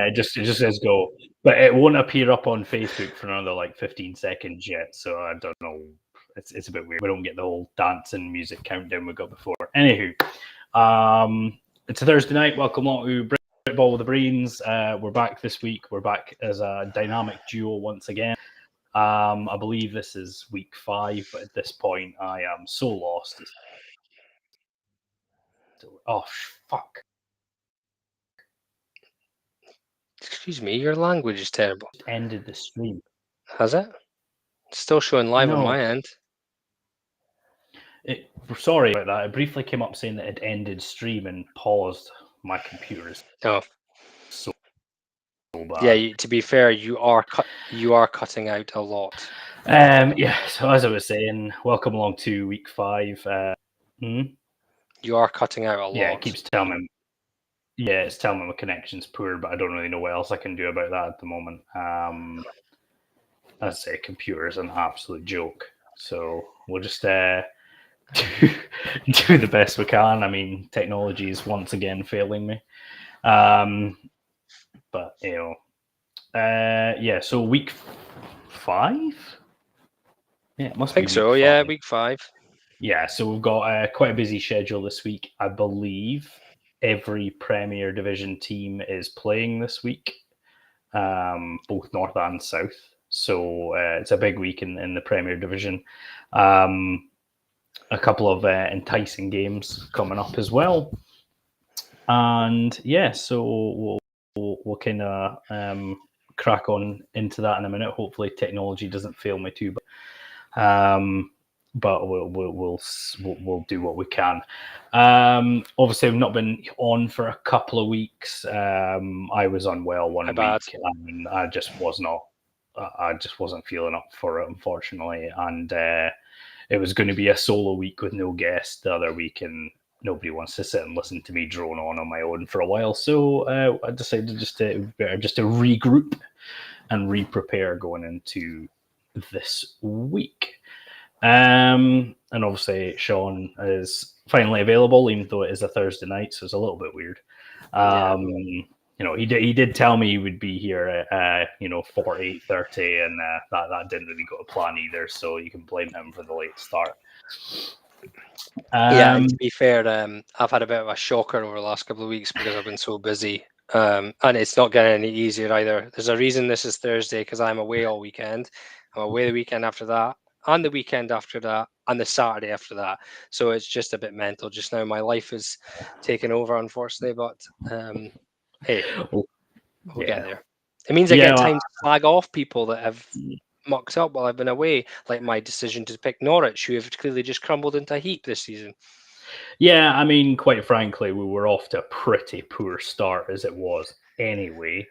it just says go, but it won't appear up on Facebook for another like 15 seconds yet. So I don't know. It's a bit weird. We don't get the whole dance and music countdown we got before. Anywho, it's a Thursday night. Welcome on to Britball with the Breens. We're back this week. We're back as a dynamic duo once again. I believe this is week 5, but at this point, I am so lost. Oh, fuck. Excuse me, your language is terrible. It ended the stream. Has it? It's still showing live on my end. Sorry about that. It briefly came up saying that it ended stream and paused. My computer's so bad. Yeah, to be fair, you are cutting out a lot. Yeah, so as I was saying, welcome along to week 5. You are cutting out a lot. Yeah, it keeps telling me. Yeah, it's telling me my connection's poor, but I don't really know what else I can do about that at the moment. As I say, computer's an absolute joke. So we'll just do the best we can. I mean, technology is once again failing me. But, yeah, so week 5? Yeah, it must be. I think so, yeah, week 5. Yeah, so we've got quite a busy schedule this week. I believe every Premier Division team is playing this week, both North and South. So it's a big week in the Premier Division. A couple of enticing games coming up as well. And yeah, so we'll kind of crack on into that in a minute. Hopefully technology doesn't fail me too but we'll do what we can. Obviously, I've not been on for a couple of weeks. I was unwell one week, and I just wasn't feeling up for it, unfortunately. And it was going to be a solo week with no guest the other week, and nobody wants to sit and listen to me drone on my own for a while. So I decided just to regroup and re-prepare going into this week. And obviously Sean is finally available, even though it is a Thursday night, so it's a little bit weird. He did tell me he would be here at for 8:30, and that didn't really go to plan either. So you can blame him for the late start. Yeah, and to be fair, I've had a bit of a shocker over the last couple of weeks because I've been so busy, and it's not getting any easier either. There's a reason this is Thursday, because I'm away all weekend. I'm away the weekend after that, and the weekend after that, and the Saturday after that. So it's just a bit mental just now. My life is taking over, unfortunately, but hey, we'll get there. It means I get time to flag off people that have mucked up while I've been away, like my decision to pick Norwich, who have clearly just crumbled into a heap this season. Yeah, I mean, quite frankly, we were off to a pretty poor start as it was anyway.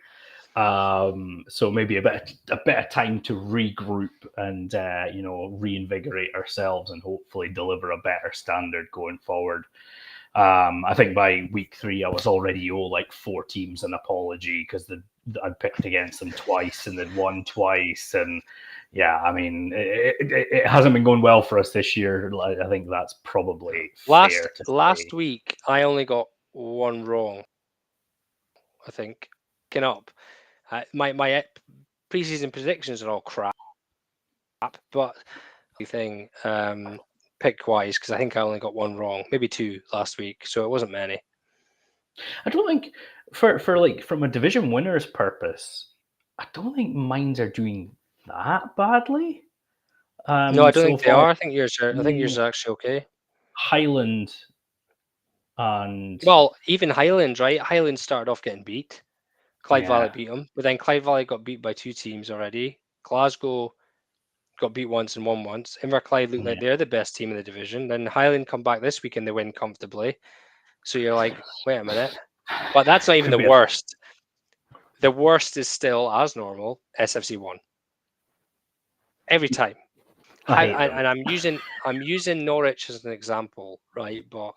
So maybe a bit of time to regroup and reinvigorate ourselves and hopefully deliver a better standard going forward. I think by week 3 I was already like 4 teams an apology because I'd picked against them twice and they'd won twice, and yeah, I mean it hasn't been going well for us this year. I think that's probably fair to say. Last week I only got 1 wrong, I think. Up. My preseason predictions are all crap, but thing pick wise, because I think I only got 1 wrong, maybe 2 last week, so it wasn't many. I don't think for like from a division winner's purpose, I don't think mines are doing that badly. No, I don't think they are. I think yours are actually okay. Highland and even Highland, right? Highland started off getting beat. Clyde Valley beat them, but then Clyde Valley got beat by 2 teams already. Glasgow got beat once and won once. Inverclyde looked like they're the best team in the division. Then Highland come back this week and they win comfortably. So you're like, wait a minute. But that's not even the worst. The worst is still, as normal, SFC1. Every time. And I'm using Norwich as an example, right? But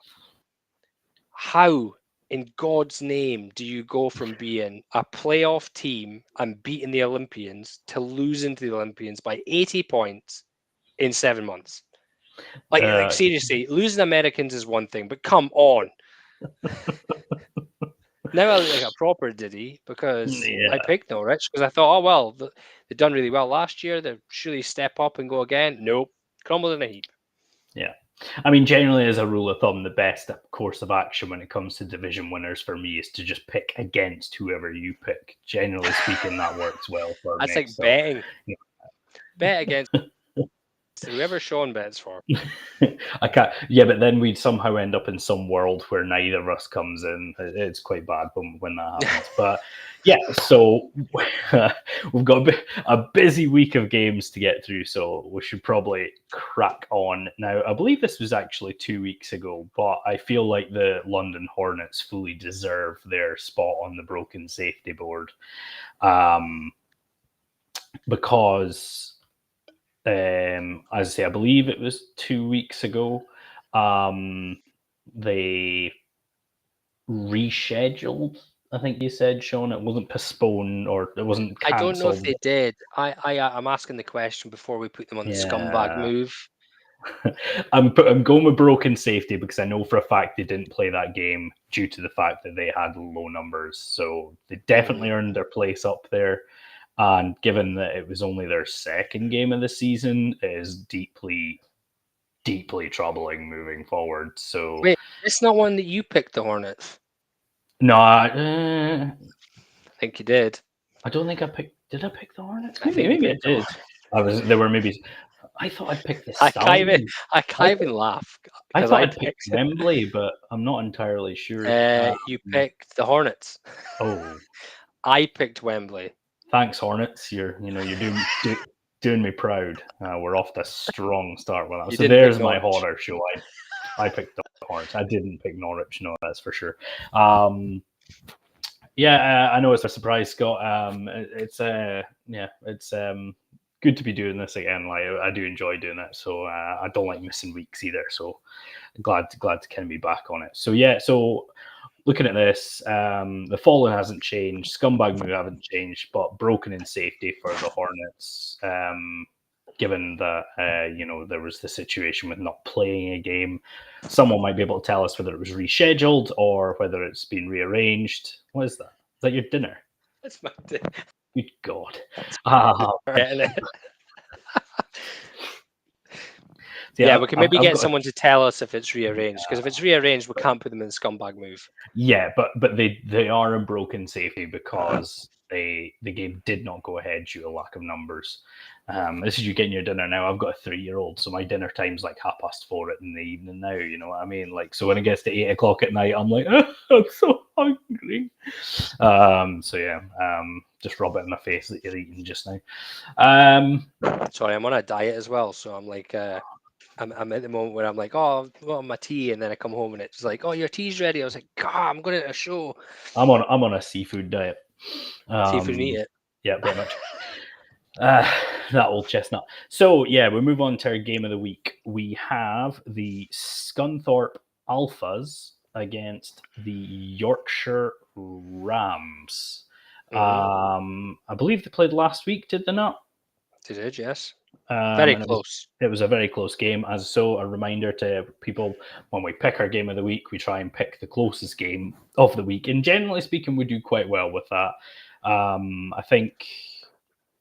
how in God's name do you go from being a playoff team and beating the Olympians to losing to the Olympians by 80 points in 7 months? Like seriously, losing Americans is one thing, but come on. Now I look like a proper diddy because I picked Norwich because I thought, oh, well, they've done really well last year. They'll surely step up and go again. Nope. Crumbled in a heap. Yeah. I mean, generally, as a rule of thumb, the best course of action when it comes to division winners for me is to just pick against whoever you pick. Generally speaking, that works well for That's me. like betting. Bet against whoever Sean bets for. I can't. Yeah, but then we'd somehow end up in some world where neither of us comes in. It's quite bad when that happens. But yeah, so we've got a busy week of games to get through, so we should probably crack on. Now, I believe this was actually 2 weeks ago, but I feel like the London Hornets fully deserve their spot on the broken safety board, because as I say, I believe it was 2 weeks ago. They rescheduled. I think you said, Sean, it wasn't postponed or it wasn't cancelled. I don't know if they did. I'm asking the question before we put them on the scumbag move. I'm going with broken safety because I know for a fact they didn't play that game due to the fact that they had low numbers. So they definitely earned their place up there. And given that it was only their second game of the season, it is deeply, deeply troubling moving forward. So wait, it's not one that you picked, the Hornets. No, I think you did. I don't think I picked. Did I pick the Hornets? Maybe I did. There were maybe. I thought I'd picked the Stallions. I can't even laugh. I thought I'd picked Wembley, but I'm not entirely sure. You picked the Hornets. Oh, I picked Wembley. Thanks, Hornets. You're doing me proud. We're off to a strong start with that. So there's my horror show. I picked the Hornets. I didn't pick Norwich. No, that's for sure. Yeah, I know it's a surprise, Scott. It's good to be doing this again. Like, I do enjoy doing it, so I don't like missing weeks either. So glad to kind of be back on it. So yeah, so looking at this, the Fallen hasn't changed, Scumbag move haven't changed, but broken in safety for the Hornets. Given that there was the situation with not playing a game, someone might be able to tell us whether it was rescheduled or whether it's been rearranged. What is that? Is that your dinner? That's my dinner. Good God. Yeah, we can maybe get someone to tell us if it's rearranged, because if it's rearranged, we can't put them in the scumbag move. Yeah, but they are in broken safety because the game did not go ahead due to lack of numbers. This is you getting your dinner now. I've got a 3-year-old, so my dinner time's like 4:30 in the evening now. You know what I mean? Like, so when it gets to 8 o'clock at night, I'm like, I'm so hungry. So yeah, just rub it in my face that you're eating just now. Sorry, I'm on a diet as well, so I'm like, I'm at the moment where I'm like, oh, I want my tea, and then I come home and it's like, oh, your tea's ready. I was like, God, I'm going to a show. I'm on a seafood diet. Seafood and eat it. Yeah, pretty much. That old chestnut. So yeah, we move on to our game of the week. We have the Scunthorpe Alphas against the Yorkshire Rams. I believe they played last week, did they not? They did, yes. Very close. It was a very close game. As so, a reminder to people, when we pick our game of the week, we try and pick the closest game of the week. And generally speaking, we do quite well with that. I think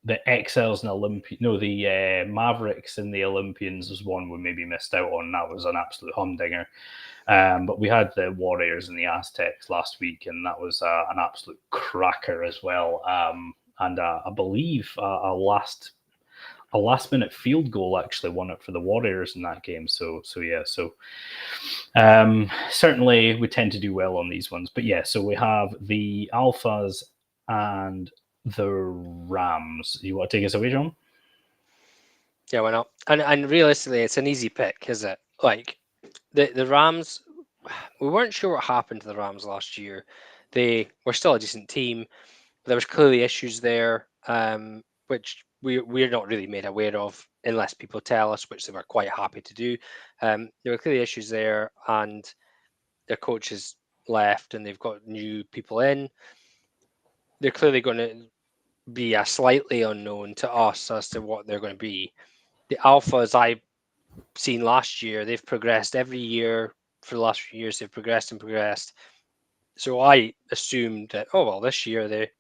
the XLs and the Mavericks and the Olympians was one we maybe missed out on. That was an absolute humdinger. But we had the Warriors and the Aztecs last week, and that was an absolute cracker as well. And I believe a last-minute field goal actually won it for the Warriors in that game. So certainly we tend to do well on these ones. But yeah, so we have the Alphas and the Rams. You want to take us away, John? Yeah, why not? And realistically, it's an easy pick, is it? Like the Rams, we weren't sure what happened to the Rams last year. They were still a decent team. There was clearly issues there, which we're not really made aware of unless people tell us, which they were quite happy to do. There were clearly issues there, and their coaches left, and they've got new people in. They're clearly going to be a slightly unknown to us as to what they're going to be. The Alphas I've seen last year, they've progressed every year for the last few years. They've progressed and progressed. So I assumed that, this year they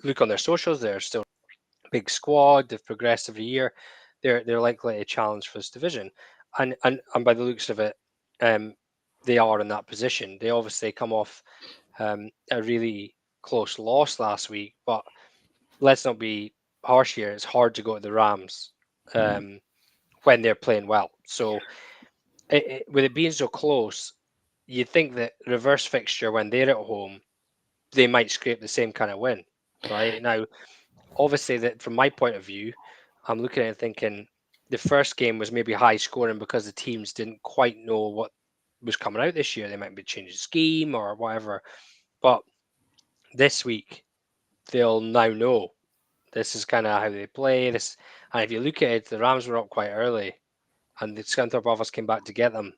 look on their socials, they're still a big squad, they've progressed every year, they're likely to challenge for this division. And by the looks of it, they are in that position. They obviously come off a really close loss last week, but let's not be harsh here. It's hard to go to the Rams when they're playing well. So with it being so close, you'd think that reverse fixture when they're at home, they might scrape the same kind of win, right? Now, obviously, that from my point of view, I'm looking at it thinking the first game was maybe high scoring because the teams didn't quite know what was coming out this year. They might be changing scheme or whatever. But this week, they'll now know this is kind of how they play. And if you look at it, the Rams were up quite early, and the Scunthorpe Rovers came back to get them.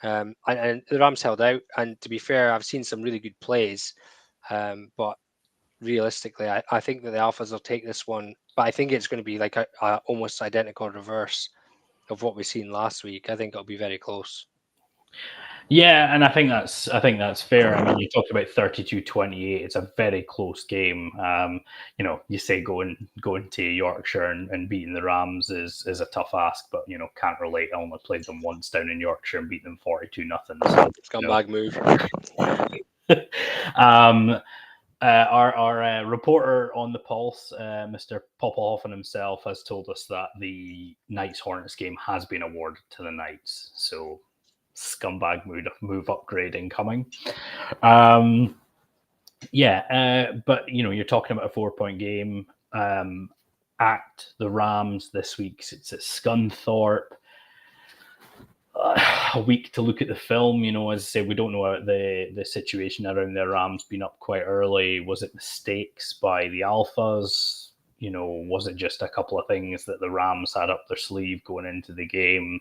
And the Rams held out. And to be fair, I've seen some really good plays, but realistically, I think that the Alphas will take this one, but I think it's going to be like a almost identical reverse of what we've seen last week. I think it'll be very close. Yeah, and I think that's fair. I mean, you talked about 32-28. It's a very close game. You say going to Yorkshire and beating the Rams is a tough ask, but can't relate. I only played them once down in Yorkshire and beat them 42-0. So, scumbag move. Our reporter on the Pulse, Mr. Poppelhoffen himself, has told us that the Knights Hornets game has been awarded to the Knights. So, scumbag move upgrade incoming. But you're talking about a 4-point game at the Rams this week. It's at Scunthorpe. A week to look at the film. As I say, we don't know about the situation around the Rams being up quite early. Was it mistakes by the Alphas? Was it just a couple of things that the Rams had up their sleeve going into the game?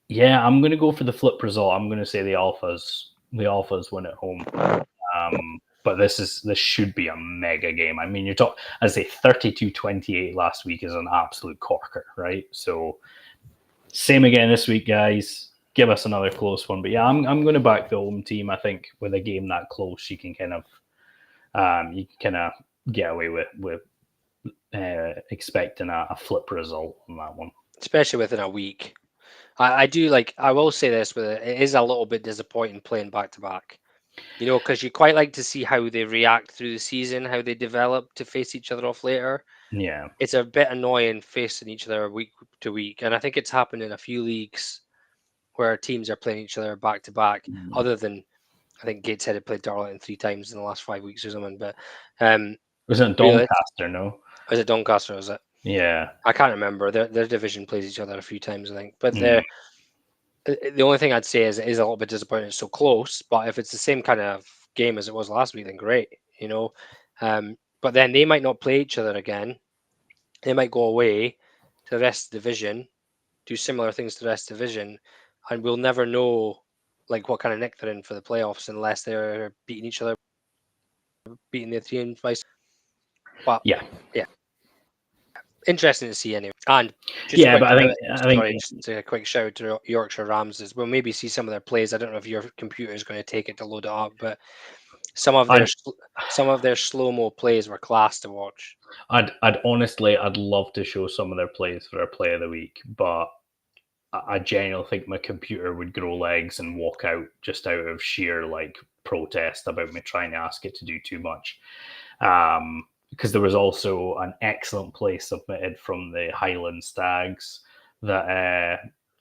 Yeah, I'm going to go for the flip result. I'm going to say the Alphas win at home. But this should be a mega game. I mean, as I say, 32-28 last week is an absolute corker, right? So same again this week, guys. Give us another close one. But yeah, I'm going to back the home team. I think with a game that close, you can kind of get away with expecting a flip result on that one, especially within a week. I will say this, it is a little bit disappointing playing back to back, because you quite like to see how they react through the season, how they develop to face each other off later. Yeah, it's a bit annoying facing each other week to week, and I think it's happened in a few leagues where teams are playing each other back to back. Other than I think Gateshead had played Darlington 3 times in the last 5 weeks or something. But was it Doncaster? No, was it Doncaster? Was it? Yeah, I can't remember. Their division plays each other a few times, I think. But the only thing I'd say is it is a little bit disappointing it's so close. But if it's the same kind of game as it was last week, then great. But then they might not play each other again. They might go away to the rest of the division, do similar things to the rest of the division, and we'll never know what kind of nick they're in for the playoffs unless they're beating each other, beating their team twice. But yeah, interesting to see anyway. And just a quick shout out to Yorkshire Rams as we'll maybe see some of their plays. I don't know if your computer is going to take it to load it up, but some of their slow-mo plays were class to watch. I'd love to show some of their plays for our play of the week, but I genuinely think my computer would grow legs and walk out just out of sheer protest about me trying to ask it to do too much. Because there was also an excellent play submitted from the Highland Stags that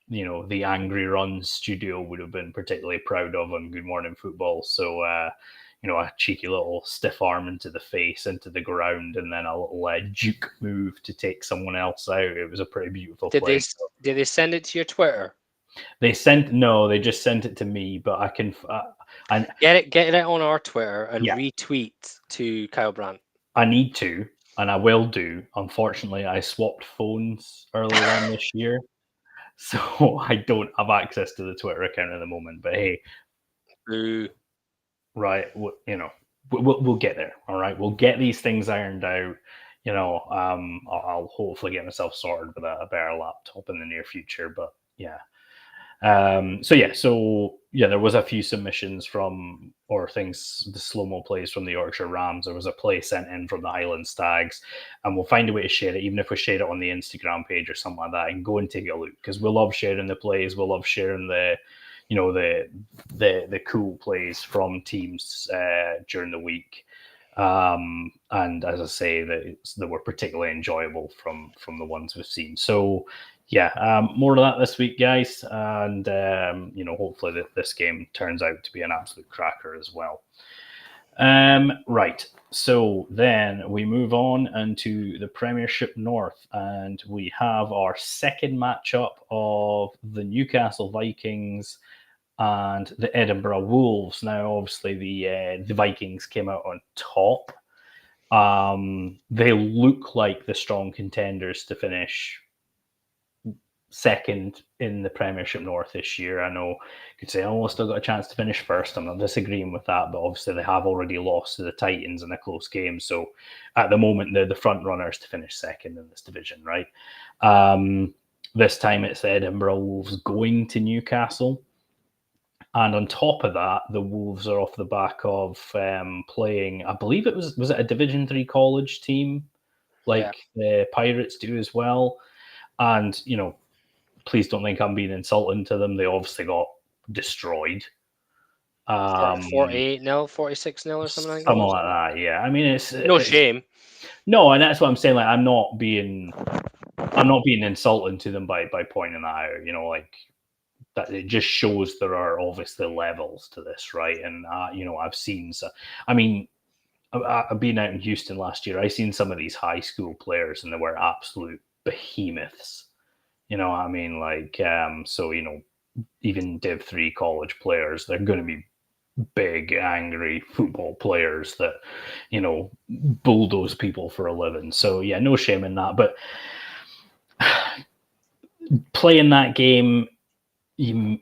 the Angry Runs studio would have been particularly proud of on Good Morning Football. So a cheeky little stiff arm into the face, into the ground, and then a little juke move to take someone else out. It was a pretty beautiful play. Did they send it to your Twitter? They just sent it to me, but I can get it on our Twitter and retweet to Kyle Brandt. I need to, and I will do. Unfortunately, I swapped phones earlier on this year, so I don't have access to the Twitter account at the moment. But hey, right, we'll get there. All right, we'll get these things ironed out. I'll hopefully get myself sorted with a better laptop in the near future. But yeah, There was a few submissions the slow-mo plays from the Yorkshire Rams. There was a play sent in from the Highland Stags, and we'll find a way to share it, even if we share it on the Instagram page or something like that, and go and take a look, because we love sharing the plays. We love sharing the cool plays from teams during the week. And as I say, that were particularly enjoyable from the ones we've seen. So more of that this week, guys, and hopefully this game turns out to be an absolute cracker as well. Right, so then we move on into the Premiership North, and we have our second matchup of the Newcastle Vikings and the Edinburgh Wolves. Now, obviously, the Vikings came out on top. They look like the strong contenders to finish second in the Premiership North this year. I know you could say, still got a chance to finish first. I'm not disagreeing with that, but obviously they have already lost to the Titans in a close game. So at the moment, they're the front runners to finish second in this division, right? This time it's the Edinburgh Wolves going to Newcastle. And on top of that, the Wolves are off the back of playing, I believe it was it a Division 3 college team, the Pirates do as well. And, please don't think I'm being insulting to them. They obviously got destroyed. 48-0, 46-0 or something like that. Something like that, yeah. I mean, it's shame. No, and that's what I'm saying. Like, I'm not being insulting to them by pointing that out. That it just shows there are obviously levels to this, right? And I've seen. I've been out in Houston last year. I've seen some of these high school players, and they were absolute behemoths. You know what I mean? Even Div 3 college players, they're going to be big, angry football players that, bulldoze people for a living. So, yeah, no shame in that. But playing that game, you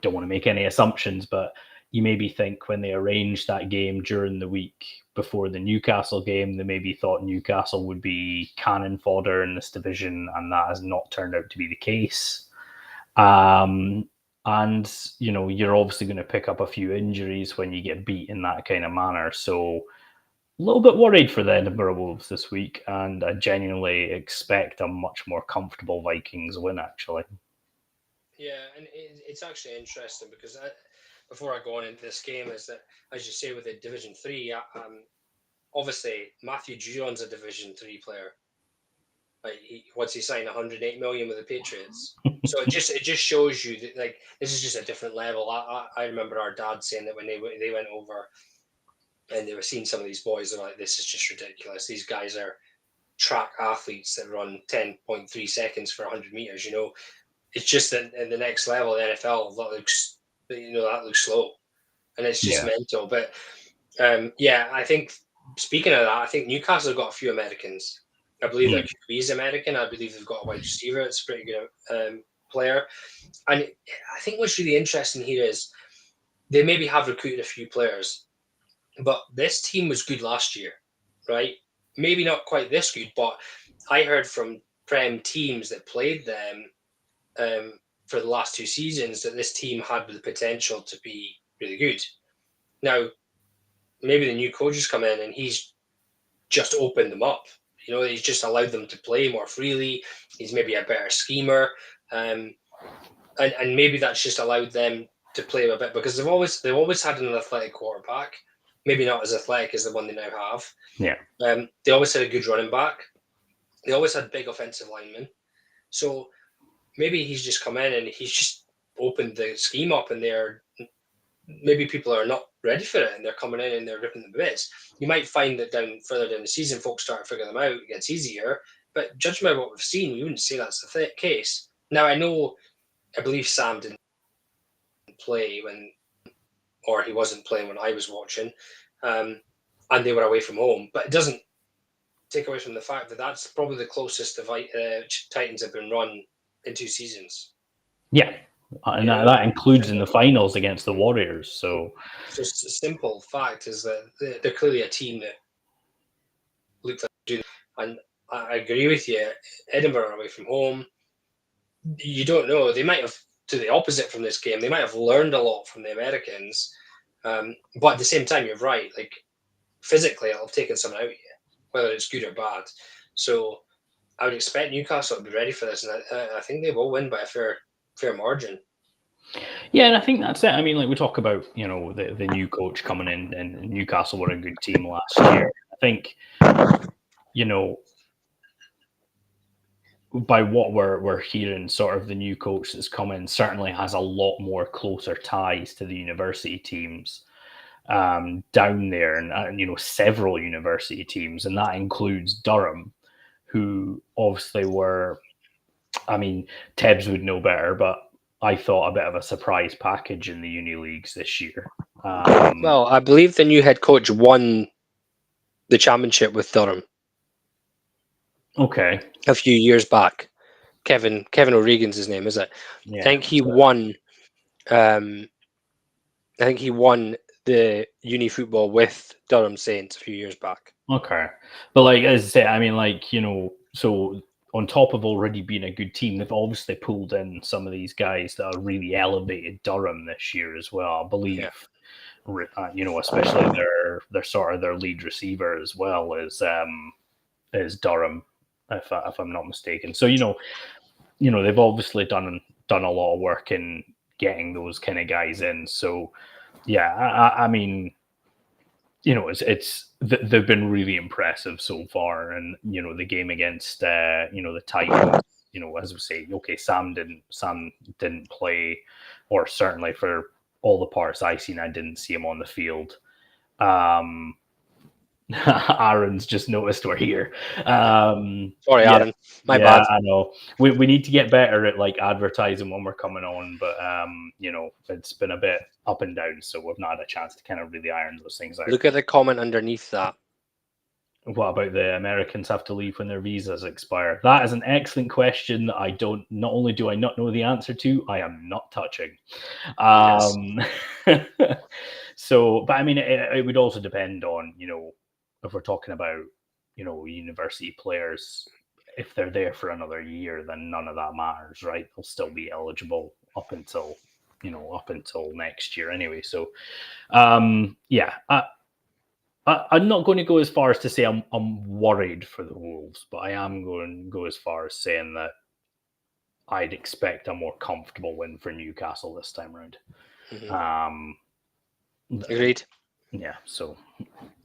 don't want to make any assumptions, but you maybe think when they arranged that game during the week before the Newcastle game, they maybe thought Newcastle would be cannon fodder in this division, and that has not turned out to be the case. And, you're obviously going to pick up a few injuries when you get beat in that kind of manner. So a little bit worried for the Edinburgh Wolves this week, and I genuinely expect a much more comfortable Vikings win, actually. Yeah, and it's actually interesting because before I go on into this game, is that, as you say, with the Division 3, obviously Matthew Judon's a Division 3 player. Once he signed 108 million with the Patriots, so it just shows you that this is just a different level. I remember our dad saying that when they went over and they were seeing some of these boys, they're like, "This is just ridiculous. These guys are track athletes that run 10.3 seconds for 100 meters." It's just that in the next level, the NFL, that looks slow, and it's just mental. But I think, speaking of that, I think Newcastle have got a few Americans. I believe their QB is American. I believe they've got a wide receiver. It's a pretty good player. And I think what's really interesting here is they maybe have recruited a few players, but this team was good last year, right? Maybe not quite this good, but I heard from Prem teams that played them for the last 2 seasons that this team had the potential to be really good. Now, maybe the new coach has come in and he's just opened them up. He's just allowed them to play more freely. He's maybe a better schemer, and maybe that's just allowed them to play a bit, because they've always had an athletic quarterback, maybe not as athletic as the one they now have. Yeah. They always had a good running back. They always had big offensive linemen. So maybe he's just come in and he's just opened the scheme up, and maybe people are not ready for it, and they're coming in and they're ripping the bits. You might find that further down the season, folks start to figure them out. It gets easier, but judging by what we've seen, you wouldn't say that's the case. Now, I believe Sam didn't play or he wasn't playing when I was watching, and they were away from home, but it doesn't take away from the fact that that's probably the closest the Titans have been run in 2 seasons. Yeah. And that includes in the finals against the Warriors. So just a simple fact is that they're clearly a team that looked like doing. And I agree with you. Edinburgh away from home, you don't know. They might have to the opposite from this game. They might have learned a lot from the Americans, but at the same time, you're right. Like physically, it'll have taken something out of you, whether it's good or bad. So I would expect Newcastle to be ready for this, and I think they will win by a fair margin. Yeah, and I think that's it. I mean, like we talk about, the new coach coming in, and Newcastle were a good team last year. I think, by what we're hearing, sort of the new coach that's come in certainly has a lot more closer ties to the university teams down there, and several university teams, and that includes Durham, who obviously were. I mean, Tebbs would know better, but I thought a bit of a surprise package in the uni leagues this year. Well, I believe the new head coach won the championship with Durham. Okay. A few years back. Kevin O'Regan's his name, is it? Yeah. I think he won. I think he won the uni football with Durham Saints a few years back. Okay, but like as I say, I mean, like so on top of already being a good team, they've obviously pulled in some of these guys that are really elevated Durham this year as well. I believe, especially their sort of their lead receiver as well is Durham, if I'm not mistaken. So they've obviously done a lot of work in getting those kind of guys in. So yeah, I mean, they've been really impressive so far, and the game against the Titans, as we say, okay, Sam didn't play, or certainly for all the parts I seen, I didn't see him on the field. Aaron's just noticed we're here. Sorry, Aaron. My bad. I know. We need to get better at like advertising when we're coming on, but it's been a bit up and down, so we've not had a chance to kind of really iron those things out. Look at the comment underneath that. What about the Americans have to leave when their visas expire? That is an excellent question that not only do I not know the answer to, I am not touching. Yes. So, but I mean, it would also depend on, if we're talking about, university players, if they're there for another year, then none of that matters, right? They'll still be eligible up until next year anyway. So, yeah, I'm not going to go as far as to say I'm worried for the Wolves, but I am going to go as far as saying that I'd expect a more comfortable win for Newcastle this time around. Mm-hmm. Agreed. Yeah, so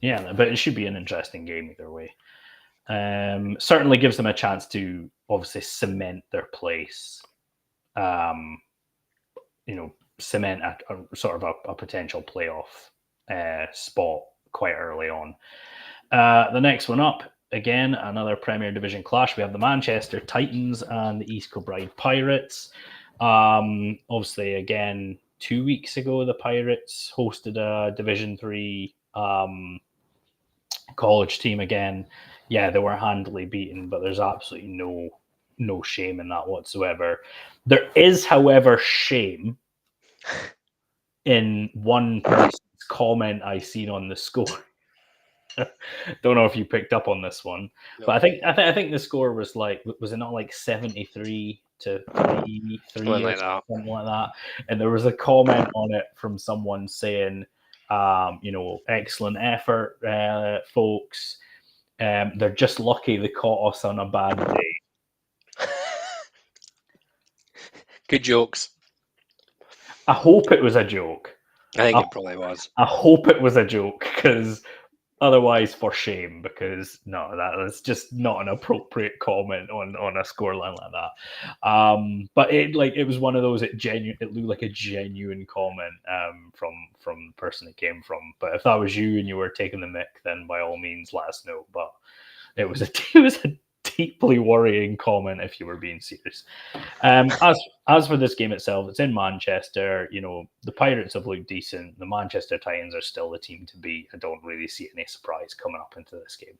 yeah, but it should be an interesting game either way. Certainly gives them a chance to obviously cement their place. Cement a sort of a potential playoff spot quite early on. The next one up, again, another Premier Division clash. We have the Manchester Titans and the East Kilbride Pirates. Obviously, again, 2 weeks ago, the Pirates hosted a Division 3 college team again. Yeah, they were handily beaten, but there's absolutely no shame in that whatsoever. There is, however, shame in one person's comment I seen on the score. Don't know if you picked up on this one, no. But I think the score was it not like 73 to 3 something like that. Something like that. And there was a comment on it from someone saying, excellent effort, folks. They're just lucky they caught us on a bad day. Good jokes. I hope it was a joke. I think it probably was. I hope it was a joke, because otherwise, for shame, because no, that's just not an appropriate comment on a scoreline like that. But it was one of those. It looked like a genuine comment from the person it came from. But if that was you and you were taking the mick, then by all means let us know. But it was a deeply worrying comment if you were being serious. As for this game itself, it's in Manchester. The Pirates have looked decent. The Manchester Titans are still the team to beat. I don't really see any surprise coming up into this game.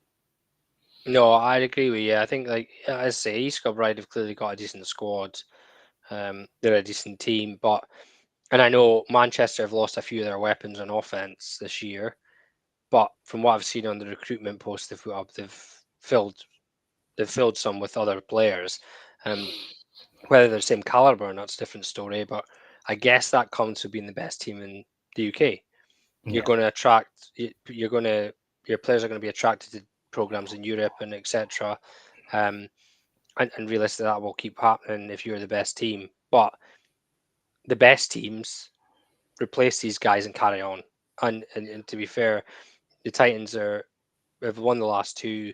No, I'd agree with you. I think, as I say, East Kilbride have clearly got a decent squad. They're a decent team, and I know Manchester have lost a few of their weapons on offense this year. But from what I've seen on the recruitment post they've put up, they've filled some with other players. Whether they're the same caliber or not, it's a different story. But I guess that comes to being the best team in the UK. You're going to attract. Your players are going to be attracted to programs in Europe and etc. And realistically, that will keep happening if you're the best team. But the best teams replace these guys and carry on. And to be fair, the Titans have won the last two.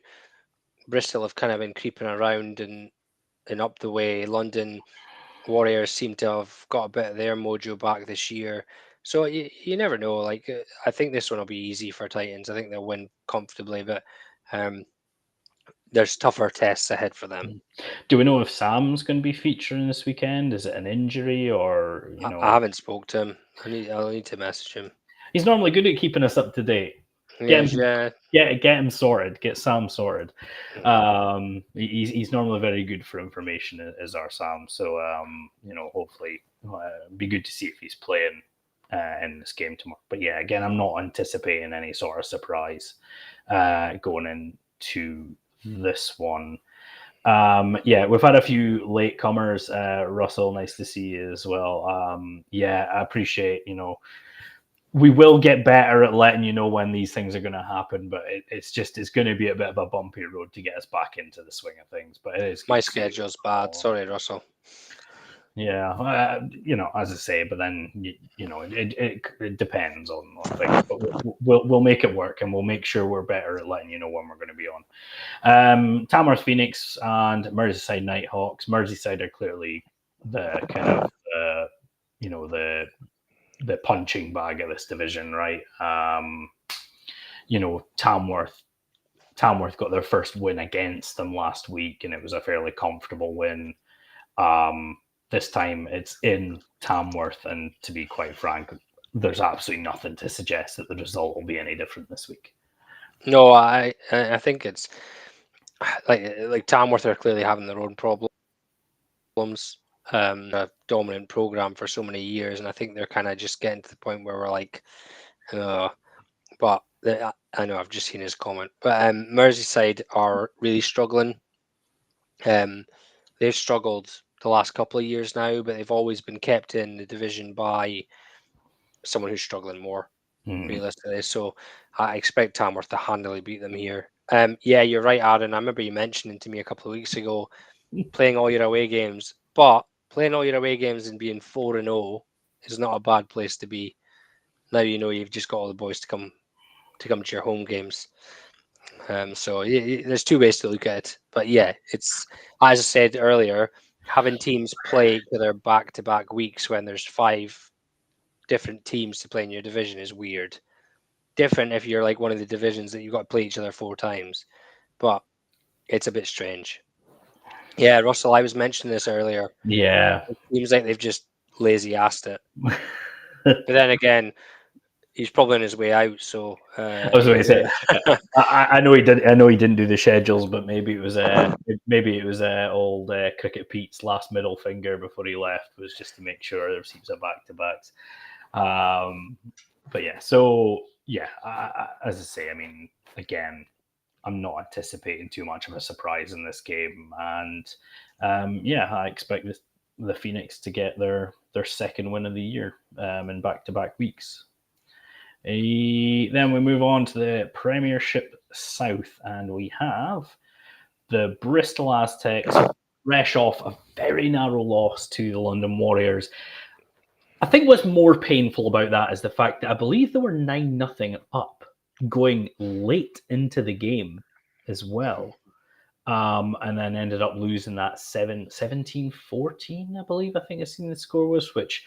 Bristol have kind of been creeping around and up the way. London Warriors seem to have got a bit of their mojo back this year. So you never know. Like, I think this one will be easy for Titans. I think they'll win comfortably, but there's tougher tests ahead for them. Do we know if Sam's going to be featuring this weekend? Is it an injury or, you know? I haven't spoke to him. I'll need to message him. He's normally good at keeping us up to date. Get him sorted. Get Sam sorted. He's normally very good for information, as our Sam. So you know, hopefully, it'd be good to see if he's playing in this game tomorrow. But yeah, again, I'm not anticipating any sort of surprise going into this one. Yeah, we've had a few latecomers. Russell, nice to see you as well. Yeah, I appreciate, you know, we will get better at letting you know when these things are going to happen, but it's going to be a bit of a bumpy road to get us back into the swing of things. But it is. My schedule's bad. Sorry, Russell. Yeah, you know, as I say, but then you know, it depends on things. But we'll make it work, and we'll make sure we're better at letting you know when we're going to be on. Tamworth Phoenix and Merseyside Nighthawks. Merseyside are clearly the kind of you know, the punching bag of this division, right? You know, Tamworth got their first win against them last week, and it was a fairly comfortable win. This time it's in Tamworth, and to be quite frank, there's absolutely nothing to suggest that the result will be any different this week. No, I think it's like Tamworth are clearly having their own problems. A dominant program for so many years, and I think they're kind of just getting to the point where we're like, but I know I've just seen his comment, but Merseyside are really struggling. They've struggled the last couple of years now, but they've always been kept in the division by someone who's struggling more, realistically. So I expect Tamworth to handily beat them here. Yeah, you're right, Aaron. I remember you mentioning to me a couple of weeks ago, playing all your away games, but playing all your away games and being 4-0 is not a bad place to be. Now you know you've just got all the boys to come to your home games. So there's two ways to look at it. But yeah, it's, as I said earlier, having teams play each other back-to-back weeks when there's 5 different teams to play in your division is weird. Different if you're like one of the divisions that you've got to play each other 4 times. But it's a bit strange. Yeah, Russell, I was mentioning this earlier. Yeah. It seems like they've just lazy-assed it. But then again, he's probably on his way out, so I was going to say, I know he did. I know he didn't do the schedules, but maybe it was old Cricket Pete's last middle finger before he left, was just to make sure there's heaps of back-to-backs. But yeah, so yeah, as I say, I mean, again, I'm not anticipating too much of a surprise in this game, and yeah, I expect the Phoenix to get their second win of the year in back-to-back weeks. Then we move on to the Premiership South, and we have the Bristol Aztecs fresh off a very narrow loss to the London Warriors. I think what's more painful about that is the fact that I believe they were 9-0 up going late into the game as well. And then ended up losing that 17-14, I believe. I think I've seen the score was, which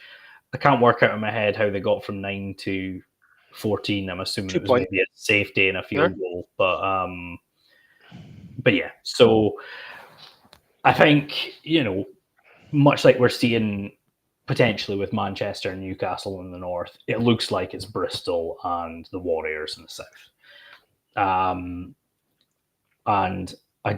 I can't work out in my head how they got from 9 to 14. I'm assuming it was maybe a safety and a field goal. But yeah, so I think, you know, much like we're seeing potentially with Manchester and Newcastle in the north, it looks like it's Bristol and the Warriors in the south. And I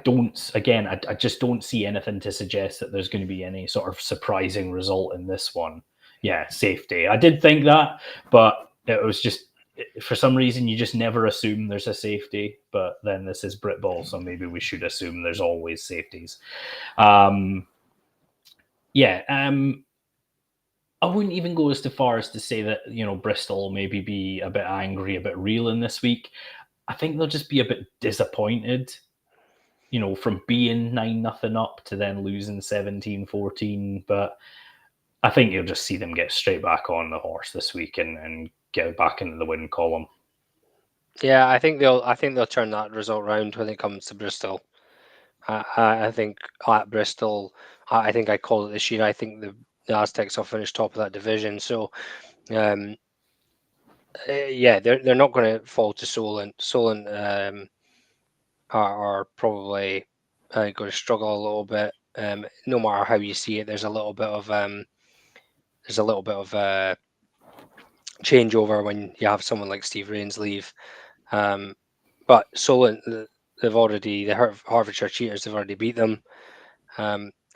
just don't see anything to suggest that there's going to be any sort of surprising result in this one. Yeah, safety. I did think that, but it was just, for some reason, you just never assume there's a safety. But then this is Britball, so maybe we should assume there's always safeties. Yeah, I wouldn't even go as far as to say that, Bristol will maybe be a bit angry, a bit reeling this week. I think they'll just be a bit disappointed, from being 9-0 up to then losing 17-14. But I think you'll just see them get straight back on the horse this week and get back into the win column. Yeah, I think they'll turn that result around when it comes to Bristol. I think at Bristol, I think I called it this year. I think the Aztecs will finish top of that division. So, yeah, they're not going to fall to Solent. Solent are probably going to struggle a little bit. No matter how you see it, there's a little bit of changeover when you have someone like Steve Breens leave. But Solent, the Hertfordshire Cheaters, they've already beat them.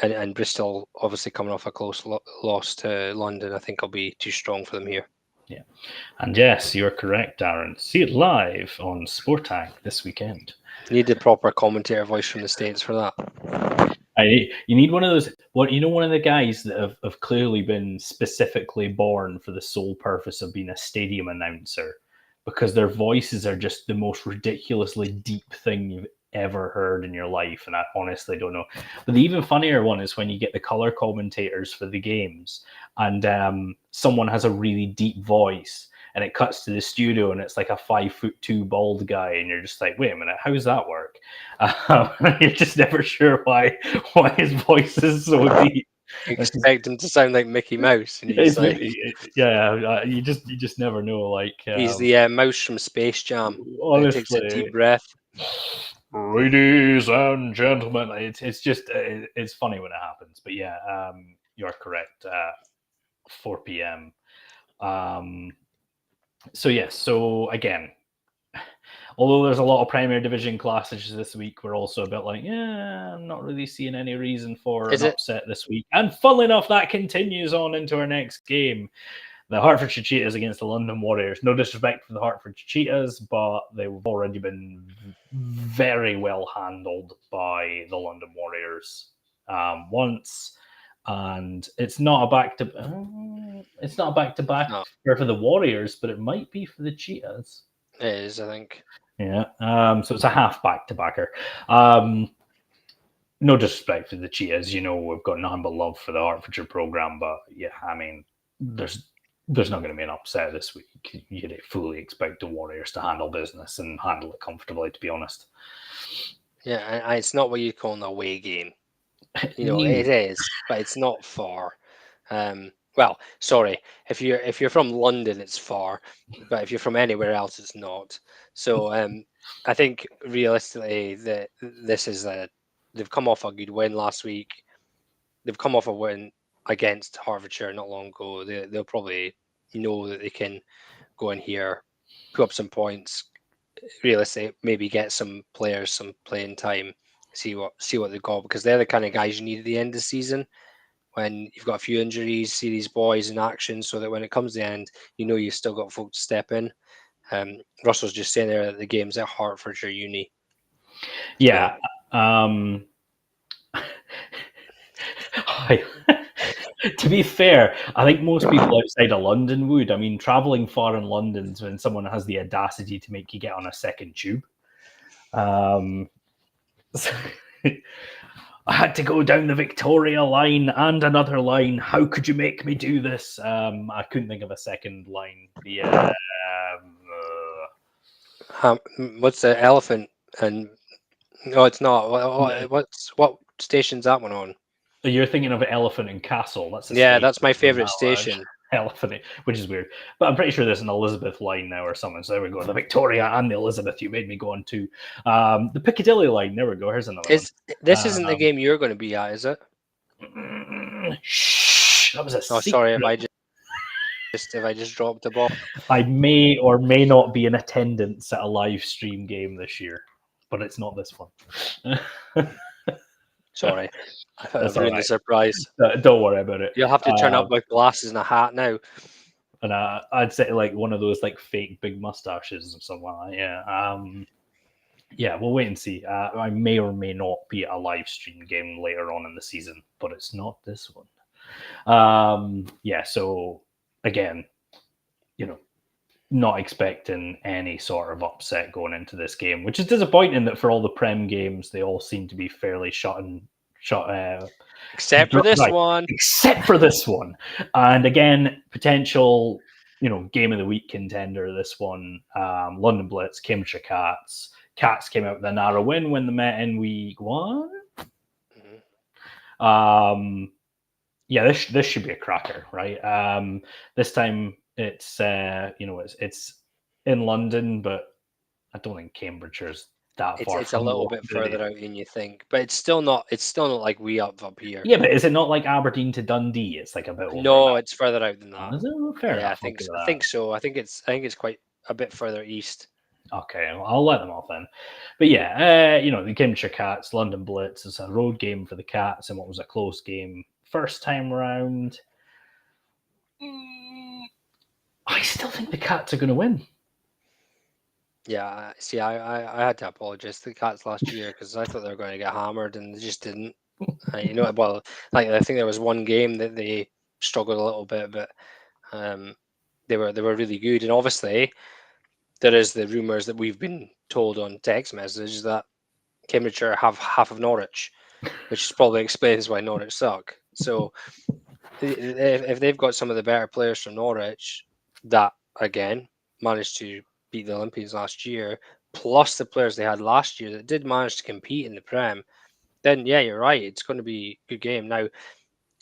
And Bristol, obviously coming off a close loss to London, I think will be too strong for them here. Yeah. And yes, you're correct, Darren. See it live on Sportag this weekend. You need the proper commentator voice from the States for that. You need one of those, one of the guys that have clearly been specifically born for the sole purpose of being a stadium announcer, because their voices are just the most ridiculously deep thing you've ever heard in your life, and I honestly don't know. But the even funnier one is when you get the color commentators for the games, and someone has a really deep voice, and it cuts to the studio, and it's like a 5'2" bald guy, and you're just like, wait a minute, how does that work? You're just never sure why his voice is so deep. You expect him to sound like Mickey Mouse, and he's like, you just never know. Like he's the mouse from Space Jam. Honestly, takes a deep breath. Ladies and gentlemen, it's funny when it happens. But yeah, you're correct. 4 p.m. So again, although there's a lot of Premier Division classes this week, we're also a bit like, I'm not really seeing any reason for an upset this week. And funnily enough, that continues on into our next game. The Hertfordshire Cheetahs against the London Warriors. No disrespect for the Hertfordshire Cheetahs, but they've already been very well handled by the London Warriors once. And it's not a back-to-back for the Warriors, but it might be for the Cheetahs. It is, I think. Yeah. So it's a half back-to-backer. No disrespect to the Cheetahs. We've got nothing but love for the Hertfordshire program, but yeah, I mean, there's not going to be an upset this week. You'd fully expect the Warriors to handle business and handle it comfortably, to be honest. Yeah, it's not what you call an away game. It is, but it's not far. Well, sorry, if you're from London, it's far, but if you're from anywhere else, it's not. So I think realistically, they've come off a good win last week. They've come off a win against Hertfordshire not long ago. They'll probably know that they can go in here, put up some points, realistically, maybe get some players some playing time, see what they've got, because they're the kind of guys you need at the end of the season when you've got a few injuries, see these boys in action, so that when it comes to the end, you've still got folk to step in. Russell's just saying there that the game's at Hertfordshire Uni. Yeah. To be fair, I think most people outside of London would. I mean, travelling far in London when someone has the audacity to make you get on a second tube. I had to go down the Victoria line and another line. How could you make me do this? I couldn't think of a second line. What's the Elephant? And no, it's not. What station's that one on? You're thinking of Elephant and Castle. That's my favourite station. Elephant, which is weird, but I'm pretty sure there's an Elizabeth line now or something. So there we go. The Victoria and the Elizabeth. You made me go on to the Piccadilly line. There we go. Here's another one. This isn't the game you're going to be at, is it? Shh. That was a secret. Sorry if I just dropped the ball. I may or may not be in attendance at a live stream game this year, but it's not this one. Sorry, I've ruined the surprise. Don't worry about it. You'll have to turn up with glasses and a hat now. And I'd say like one of those like fake big mustaches or something like that. Yeah, we'll wait and see. I may or may not be at a live stream game later on in the season, but it's not this one. So again, not expecting any sort of upset going into this game, which is disappointing that for all the Prem games, they all seem to be fairly shut. Except for this one. Except for this one. And again, potential, game of the week contender, this one. London Blitz, Cambridgeshire Cats. Cats came out with a narrow win when they met in week 1. Mm-hmm. This should be a cracker, right? This time it's it's in London, but I don't think Cambridgeshire's that far. It's a little bit further out than you think, but it's still not like we up here. Yeah, but is it not like Aberdeen to Dundee? It's like a bit. No, it's further out than that. Is it? Fair enough. I think so. I think it's quite a bit further east. Okay, well, I'll let them off then. But yeah, the Cambridgeshire Cats, London Blitz. It's a road game for the Cats, and what was a close game first time round. I still think the Cats are going to win. Yeah, see, I had to apologize to the Cats last year because I thought they were going to get hammered and they just didn't. I think there was one game that they struggled a little bit, but they were really good. And obviously, there is the rumours that we've been told on text messages that Cambridgeshire have half of Norwich, which probably explains why Norwich suck. So if they've got some of the better players from Norwich that, again, managed to beat the Olympians last year, plus the players they had last year that did manage to compete in the Prem, then yeah, you're right. It's going to be a good game. Now,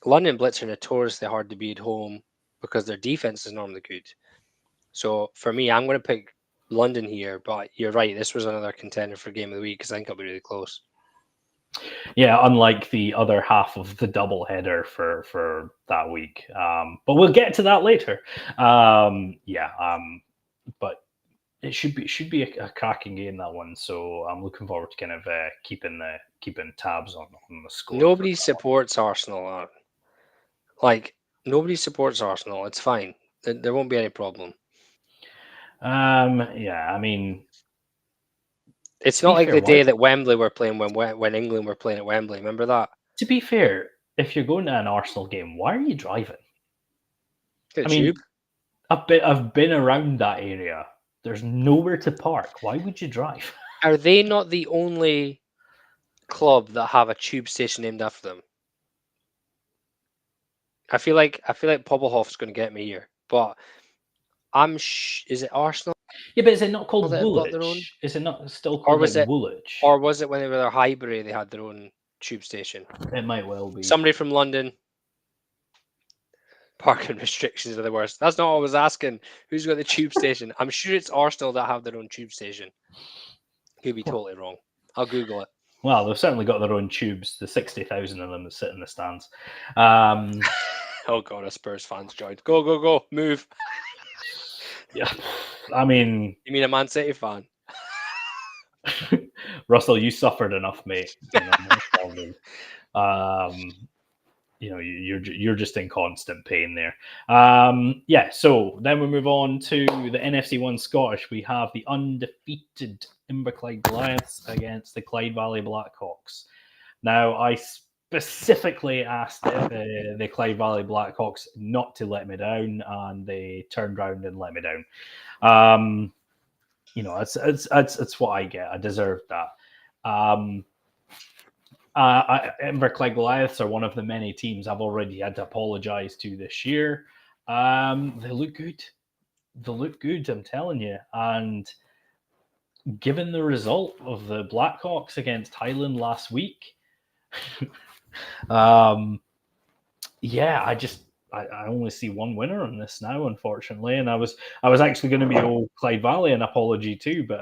London Blitz are notoriously hard to beat at home because their defense is normally good. So for me, I'm going to pick London here, but you're right. This was another contender for game of the week because I think it'll be really close. Yeah, unlike the other half of the double header for that week. But we'll get to that later. But it should be a cracking game, that one. So I'm looking forward to kind of keeping tabs on the score. Nobody supports Arsenal. Nobody supports Arsenal. It's fine. There won't be any problem. I mean, it's not like the day that Wembley were playing when England were playing at Wembley. Remember that? To be fair, if you're going to an Arsenal game, why are you driving? Tube. I've been around that area. There's nowhere to park. Why would you drive? Are they not the only club that have a tube station named after them? I feel like Poppelhoff's going to get me here, but is it Arsenal? Yeah, but is it not called Woolwich? Is it not still called Woolwich? Or was it when they were at Highbury they had their own tube station? It might well be. Somebody from London. Parking restrictions are the worst. That's not what I was asking. Who's got the tube station? I'm sure it's Arsenal that have their own tube station. Could be totally wrong. I'll Google it. Well, they've certainly got their own tubes. The 60,000 of them that sit in the stands. Oh God, a Spurs fans joined. Go, move. Yeah, I mean... You mean a Man City fan? Russell, you suffered enough, mate. You're just in constant pain there. So then we move on to the NFC 1 Scottish. We have the undefeated Inverclyde Goliaths against the Clyde Valley Blackhawks. Now, I specifically asked the Clyde Valley Blackhawks not to let me down, and they turned around and let me down. It's what I get. I deserve that. Inverclyde Goliaths are one of the many teams I've already had to apologise to this year. They look good. I'm telling you. And given the result of the Blackhawks against Highland last week, I only see one winner on this now, unfortunately. And I was actually going to be old Clyde Valley an apology too, but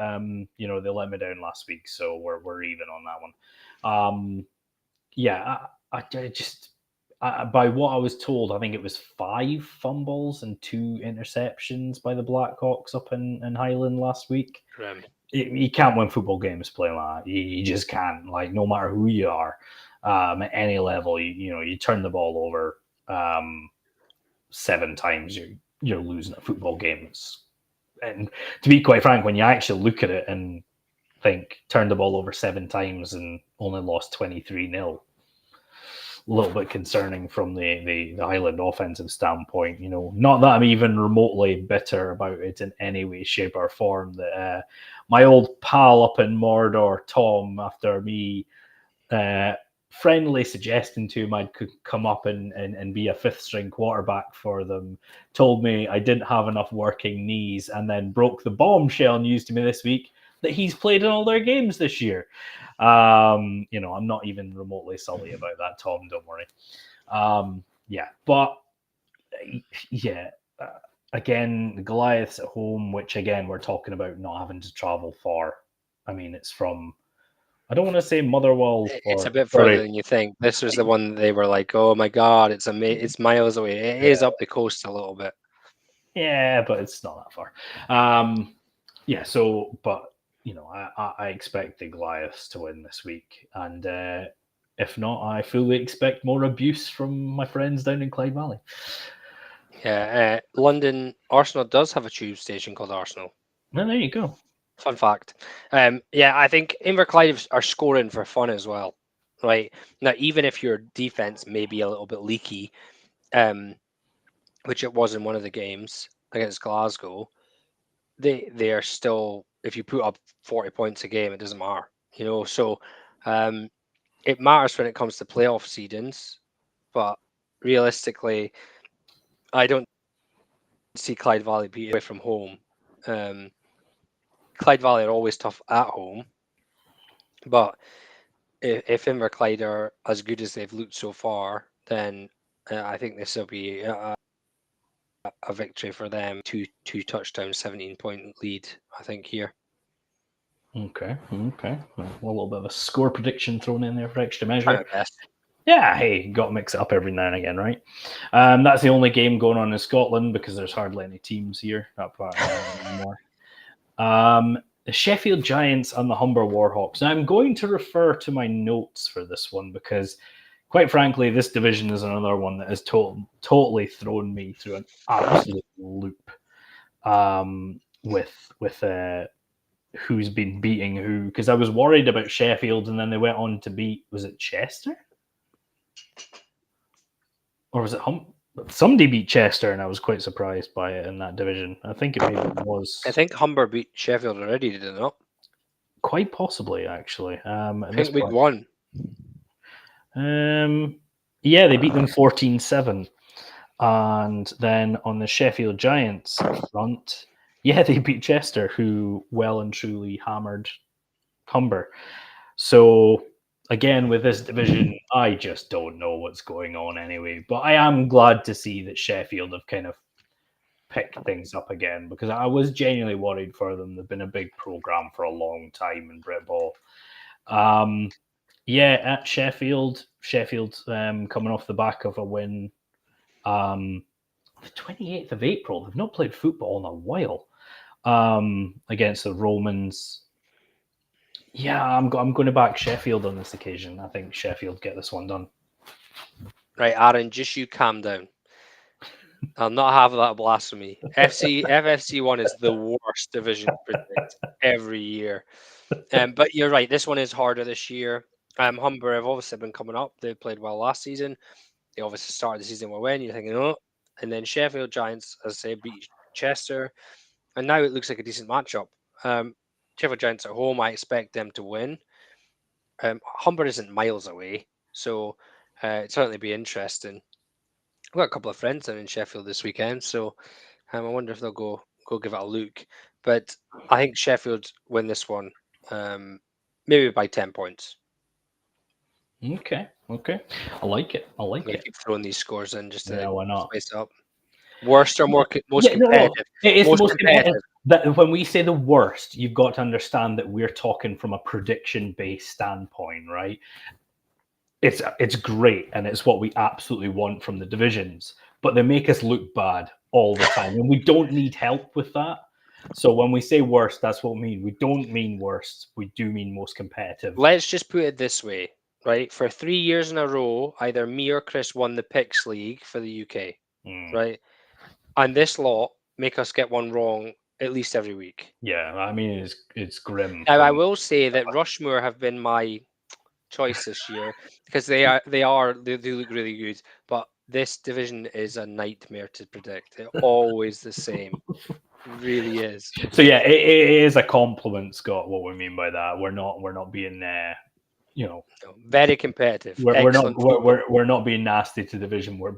they let me down last week, so we're even on that one. By what I was told, I think it was 5 fumbles and 2 interceptions by the Blackhawks up in Highland last week. You can't win football games playing like that. You just can't. Like, no matter who you are, at any level, you turn the ball over 7 times, you're losing a football game. And to be quite frank, when you actually look at it and think turned the ball over 7 times and only lost 23-0, a little bit concerning from the Highland offensive standpoint. You know, not that I'm even remotely bitter about it in any way, shape, or form. That my old pal up in Mordor, Tom, after me friendly suggesting to him I could come up and be a fifth string quarterback for them, told me I didn't have enough working knees, and then broke the bombshell news to me this week that he's played in all their games this year. You know, I'm not even remotely salty about that, Tom. Don't worry. Again, the Goliath's at home, which again we're talking about not having to travel far. I mean, it's from, I don't want to say Motherwell. It's a bit further than you think. This was the one they were like, "Oh my god, it's miles away." It is up the coast a little bit. Yeah, but it's not that far. But you know, I expect the Goliaths to win this week, and if not, I fully expect more abuse from my friends down in Clyde Valley. Yeah, London Arsenal does have a tube station called Arsenal. Well, there you go. Fun fact. I think Inverclyde are scoring for fun as well, right? Now, even if your defense may be a little bit leaky, which it was in one of the games against Glasgow, they are still, if you put up 40 points a game, it doesn't matter, you know. So it matters when it comes to playoff seedings, but realistically, I don't see Clyde Valley beat away from home. Clyde Valley are always tough at home, but if Inverclyde are as good as they've looked so far, then I think this will be a victory for them. Two touchdowns, 17-point lead, I think, here. Okay. Well, a little bit of a score prediction thrown in there for extra measure. Yes. Yeah, hey, got to mix it up every now and again, right? That's the only game going on in Scotland because there's hardly any teams here anymore. The Sheffield Giants and the Humber Warhawks. Now, I'm going to refer to my notes for this one because, quite frankly, this division is another one that has totally thrown me through an absolute loop with who's been beating who. Because I was worried about Sheffield, and then they went on to beat, was it Chester? Or was it somebody beat Chester, and I was quite surprised by it in that division. I think it maybe was. I think Humber beat Sheffield already, did it not? Quite possibly, actually. I think week one. Yeah, they beat them 14-7. And then on the Sheffield Giants front, yeah, they beat Chester, who well and truly hammered Humber. So again, with this division, I just don't know what's going on anyway. But I am glad to see that Sheffield have kind of picked things up again, because I was genuinely worried for them. They've been a big program for a long time in Britball. At Sheffield coming off the back of a win the 28th of April. They've not played football in a while against the Romans. Yeah, I'm going to back Sheffield on this occasion. I think Sheffield get this one done. Right, Aaron, just you calm down. I'll not have that blasphemy. FFC1 is the worst division every year. But you're right, this one is harder this year. Humber have obviously been coming up. They played well last season. They obviously started the season with a win. You're thinking, oh. And then Sheffield Giants, as I say, beat Chester. And now it looks like a decent matchup. Sheffield Giants at home, I expect them to win. Humber isn't miles away, so it'd certainly be interesting. I've got a couple of friends down in Sheffield this weekend, so I wonder if they'll go give it a look. But I think Sheffield win this one, maybe by 10 points. Okay. I like it. Keep throwing these scores in just to why not? spice it up. Worst or most competitive? No. It's most competitive. That when we say the worst, you've got to understand that we're talking from a prediction-based standpoint, right? It's great, and it's what we absolutely want from the divisions, but they make us look bad all the time, and we don't need help with that. So when we say worst, that's what we mean. We don't mean worst. We do mean most competitive. Let's just put it this way, right? For 3 years in a row, either me or Chris won the Picks League for the UK, right? And this lot make us get one wrong at least every week. Yeah, I mean, it's grim. Now, I will say that Rushmore have been my choice this year because they look really good, but this division is a nightmare to predict. They're always the same. It really is. So yeah, it is a compliment, Scott. What we mean by that, we're not being, very competitive. we're not Excellent football. we're not being nasty to the division. We're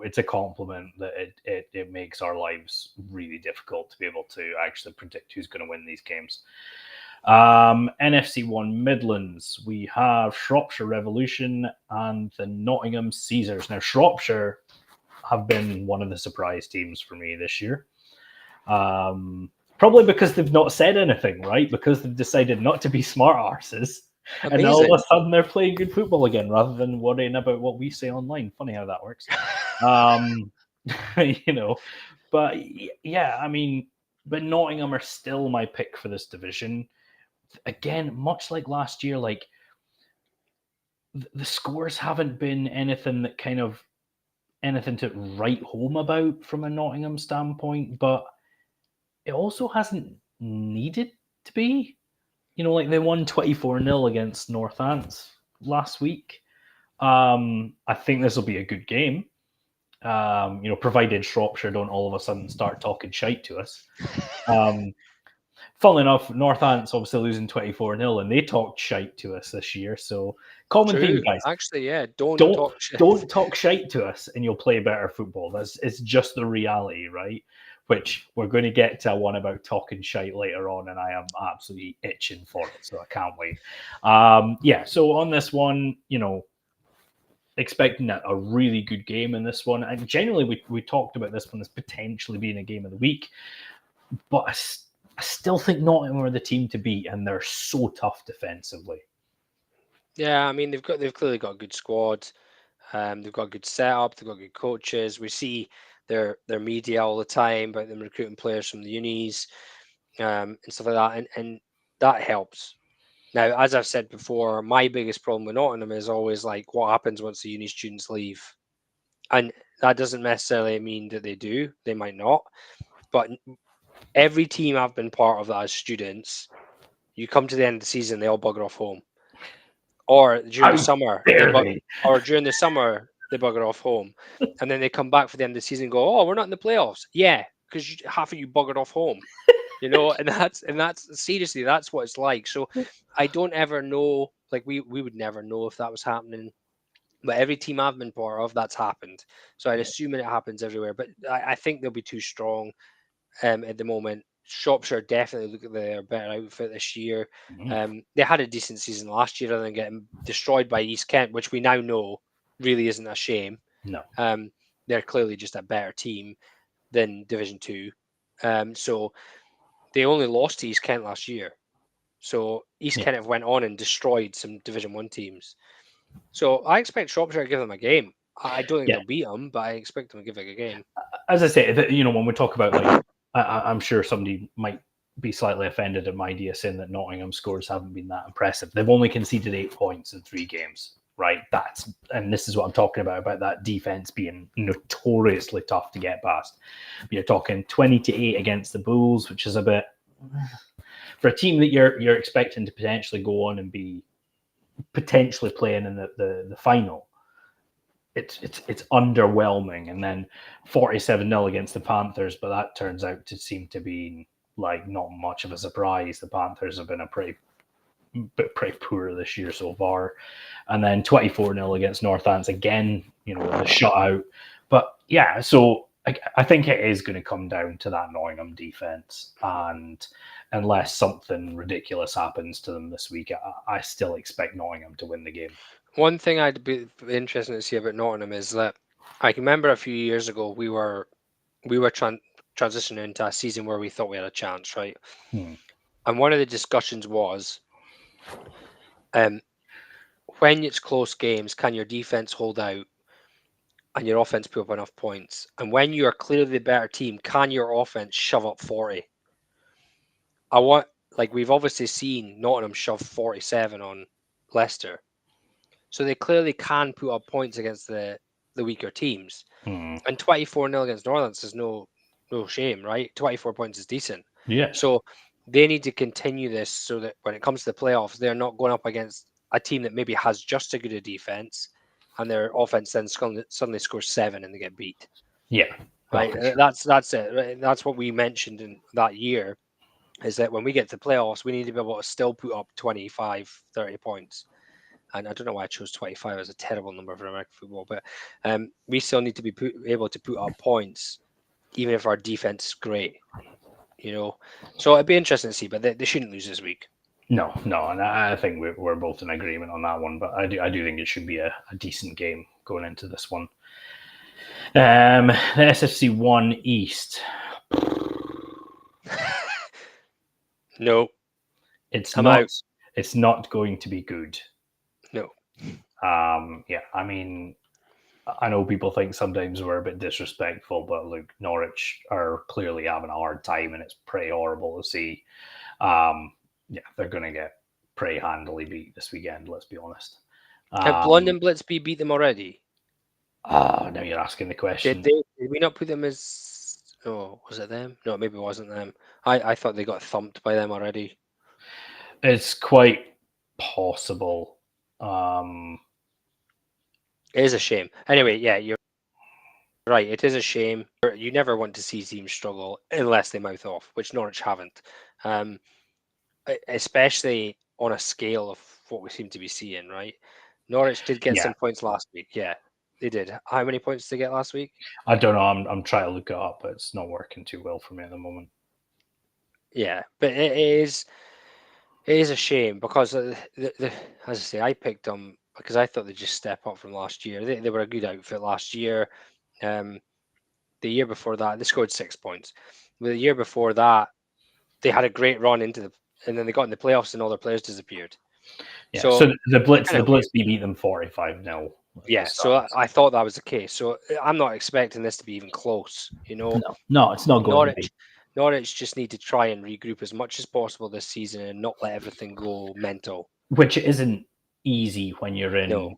it's a compliment that it makes our lives really difficult to be able to actually predict who's going to win these games. NFC 1 Midlands, we have Shropshire Revolution and the Nottingham Caesars. Now, Shropshire have been one of the surprise teams for me this year. Probably because they've not said anything, right? Because they've decided not to be smart arses. Amazing. And all of a sudden they're playing good football again rather than worrying about what we say online. Funny how that works. But yeah, I mean, but Nottingham are still my pick for this division. Again, much like last year, like the scores haven't been anything to write home about from a Nottingham standpoint, but it also hasn't needed to be. Like they won 24-0 against Northants last week. I think this will be a good game. Provided Shropshire don't all of a sudden start talking shite to us. Funnily enough, Northants obviously losing 24-0, and they talked shite to us this year. So, common theme, guys. Actually, yeah, don't talk shite to us, and you'll play better football. It's just the reality, right? Which we're going to get to one about talking shite later on, and I am absolutely itching for it, so I can't wait. So on this one, expecting a really good game in this one. And generally, we talked about this one as potentially being a game of the week, but I still think Nottingham are the team to beat, and they're so tough defensively. Yeah, I mean they've clearly got a good squad. They've got a good setup. They've got good coaches. We see their media all the time about them recruiting players from the unis and stuff like that, and that helps. Now, as I've said before, my biggest problem with Nottingham is always like what happens once the uni students leave, and that doesn't necessarily mean that they do. They might not, but every team I've been part of that as students, you come to the end of the season, they all bugger off home, or during the summer, they bugger off home, and then they come back for the end of the season and go, "Oh, we're not in the playoffs." Yeah, because half of you buggered off home, and that's seriously, that's what it's like. So I don't ever know, like we would never know if that was happening, but every team I've been part of, that's happened. So I'd assume it happens everywhere, but I think they'll be too strong at the moment. Shropshire definitely look at their better outfit this year. They had a decent season last year, other than getting destroyed by East Kent, which we now know really isn't a shame. No. They're clearly just a better team than Division 2. So they only lost to East Kent last year. So East Kent have went on and destroyed some Division 1 teams. So I expect Shropshire to give them a game. I don't think they'll beat them, but I expect them to give it a game. As I say, when we talk about, like, I'm sure somebody might be slightly offended at my idea saying that Nottingham scores haven't been that impressive. They've only conceded 8 points in 3 games, right? And this is what I'm talking about that defense being notoriously tough to get past. You're talking 20-8 against the Bulls, which is a bit, for a team that you're expecting to potentially go on and be potentially playing in the final. It's underwhelming. And then 47-0 against the Panthers, but that turns out to seem to be like not much of a surprise. The Panthers have been pretty poor this year so far. And then 24-0 against Northants again, the shutout. But yeah, so I think it is going to come down to that Nottingham defense, and unless something ridiculous happens to them this week, I still expect Nottingham to win the game. One thing I'd be interested to see about Nottingham is that I can remember a few years ago we were transitioning into a season where we thought we had a chance, right? And one of the discussions was, when it's close games, can your defense hold out and your offense put up enough points? And when you are clearly the better team, can your offense shove up 40? We've obviously seen Nottingham shove 47 on Leicester. So they clearly can put up points against the weaker teams. And 24-0 against Northants is no shame, right? 24 points is decent. Yeah. So they need to continue this so that when it comes to the playoffs, they're not going up against a team that maybe has just as good a defense, and their offense then suddenly scores 7 and they get beat. Yeah, right. That's it. Right? That's what we mentioned in that year. Is that when we get to playoffs, we need to be able to still put up 25, 30 points. And I don't know why I chose 25 as a terrible number for American football, but we still need to be able to put up points, even if our defense is great. So it'd be interesting to see, but they shouldn't lose this week. No, and I think we're both in agreement on that one. But I do think it should be a decent game going into this one. The SFC 1 East. No, it's not. Out. It's not going to be good. No. Yeah, I mean, I know people think sometimes we're a bit disrespectful, but look, Norwich are clearly having a hard time, and it's pretty horrible to see. Yeah, they're going to get pretty handily beat this weekend, let's be honest. Have London Blitz beat them already? Now you're asking the question. Did we not put them as... Oh, was it them? No, maybe it wasn't them. I thought they got thumped by them already. It's quite possible. It is a shame. Anyway, yeah, you're right. It is a shame. You never want to see teams struggle unless they mouth off, which Norwich haven't. Especially on a scale of what we seem to be seeing, right? Norwich did get some points last week. Yeah, they did. How many points did they get last week? I don't know. I'm trying to look it up, but it's not working too well for me at the moment. Yeah, but it is a shame because, as I say, I picked them because I thought they'd just step up from last year. They were a good outfit last year. The year before that, they scored 6 points. The year before that, they had a great run and then they got in the playoffs and all their players disappeared. Yeah, so the Blitz beat them 45-0. Yeah, so I thought that was the case. So I'm not expecting this to be even close. No, it's not going to be. Norwich just need to try and regroup as much as possible this season and not let everything go mental. Which isn't easy when you're in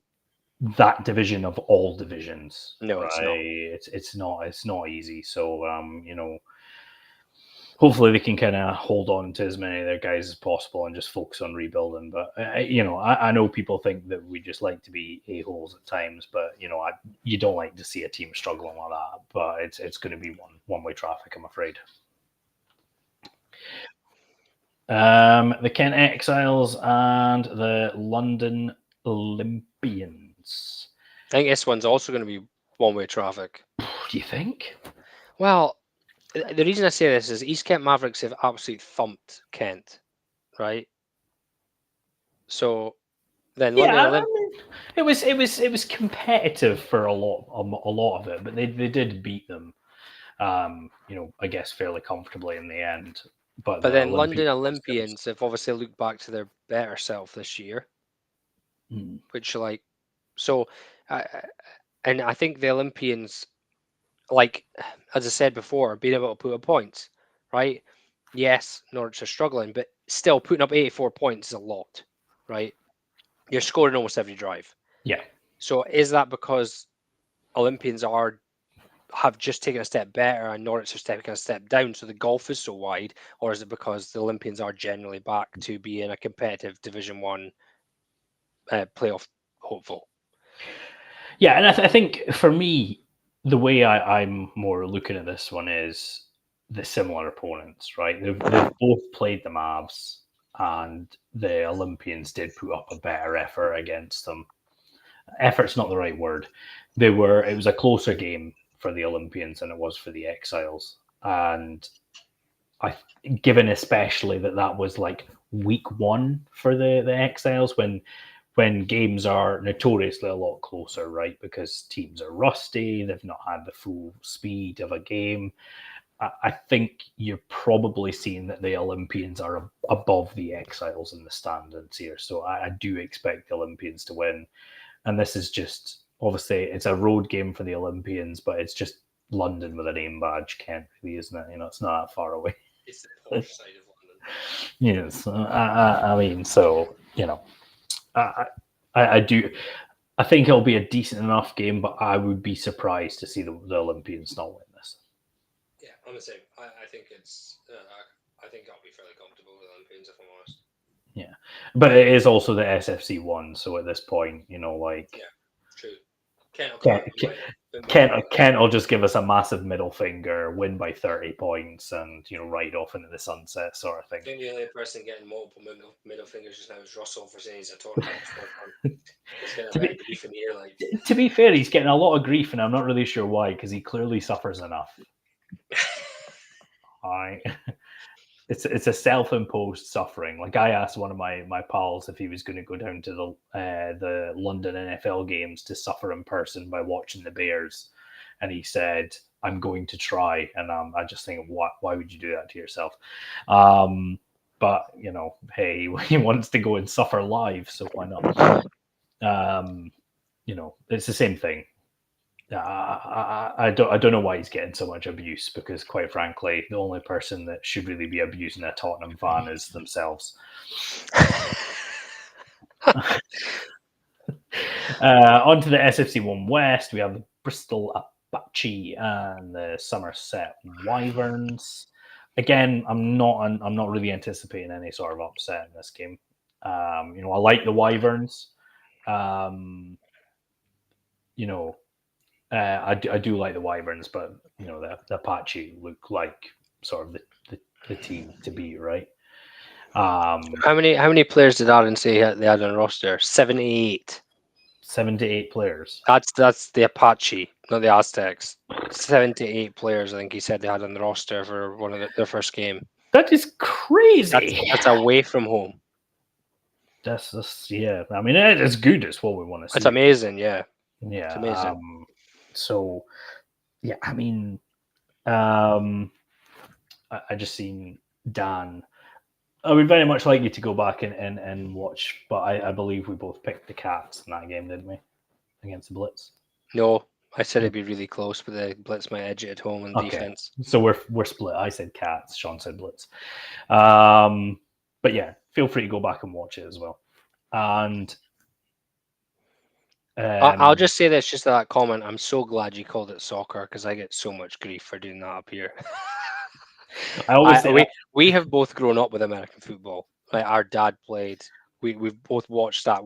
that division of all divisions. No, right? It's not easy. So hopefully they can kind of hold on to as many of their guys as possible and just focus on rebuilding. But I know people think that we just like to be a-holes at times, but you don't like to see a team struggling like that. But it's going to be one-way traffic, I'm afraid. The Kent Exiles and the London Olympians. I think this one's also going to be one-way traffic. Do you think? Well, the reason I say this is East Kent Mavericks have absolutely thumped Kent, right? So then London it was competitive for a lot of it, but they did beat them. I guess fairly comfortably in the end. But then London Olympians have obviously looked back to their better self this year, which and I think the Olympians, like as I said before, being able to put up points, right? Yes, Norwich are struggling, but still putting up 84 points is a lot, right? You're scoring almost every drive. Yeah. So is that because Olympians have just taken a step better and Norwich are taking a step down, so the gulf is so wide, or is it because the Olympians are generally back to being a competitive Division 1 playoff hopeful? Yeah, and I think for me, the way I'm more looking at this one is the similar opponents, right? They've both played the Mavs, and the Olympians did put up a better effort against them. Effort's not the right word. It was a closer game for the Olympians than it was for the Exiles. And given especially that was like week 1 for the Exiles when games are notoriously a lot closer, right? Because teams are rusty, they've not had the full speed of a game. I think you're probably seeing that the Olympians are above the Exiles in the standings here. So I do expect the Olympians to win. And this is just, obviously, it's a road game for the Olympians, but it's just London with a name badge, Kent, really, isn't it? It's not that far away. It's the posh side of London. Yes. I mean, so, I do. I think it'll be a decent enough game, but I would be surprised to see the Olympians not win this. Yeah, I'm the same. I think it's. I think I'll be fairly comfortable with the Olympians, if I'm honest. Yeah, but it is also the SFC one, so at this point, true. Kent will just give us a massive middle finger, win by 30 points, and ride off into the sunset sort of thing. I think the only person getting multiple middle fingers just now is Russell for saying he's a tournament. He's getting a bit of grief in here. To be fair, he's getting a lot of grief, and I'm not really sure why, because he clearly suffers enough. It's a self-imposed suffering. Like, I asked one of my pals if he was going to go down to the London NFL games to suffer in person by watching the Bears, and he said, "I'm going to try." And I just think, why would you do that to yourself? But hey, he wants to go and suffer live, so why not? It's the same thing. I don't know why he's getting so much abuse, because quite frankly, the only person that should really be abusing a Tottenham fan is themselves. On to the SFC 1 West, we have the Bristol Apache and the Sommerset Wyverns. Again, I'm not really anticipating any sort of upset in this game. I like the Wyverns. I do like the Wyverns, but the Apache look like sort of the team to beat, right? How many players did Aaron say they had on the roster? 78. 78 players. That's the Apache, not the Aztecs. 78 players, I think he said they had on the roster for one of their first game. That is crazy. That's away from home. That's yeah. I mean, it's good. It's what we want to see. It's amazing, yeah. Yeah, it's amazing. So, yeah, I mean, I just seen Dan. I would very much like you to go back and watch, but I believe we both picked the Cats in that game, didn't we? Against the Blitz. No, I said it'd be really close, but the Blitz might edge it at home in defense. So we're split. I said Cats, Sean said Blitz. But yeah, feel free to go back and watch it as well. And I'll just say this, just that comment. I'm so glad you called it soccer, because I get so much grief for doing that up here. I always say we have both grown up with American football. Like, our dad played. We've both watched that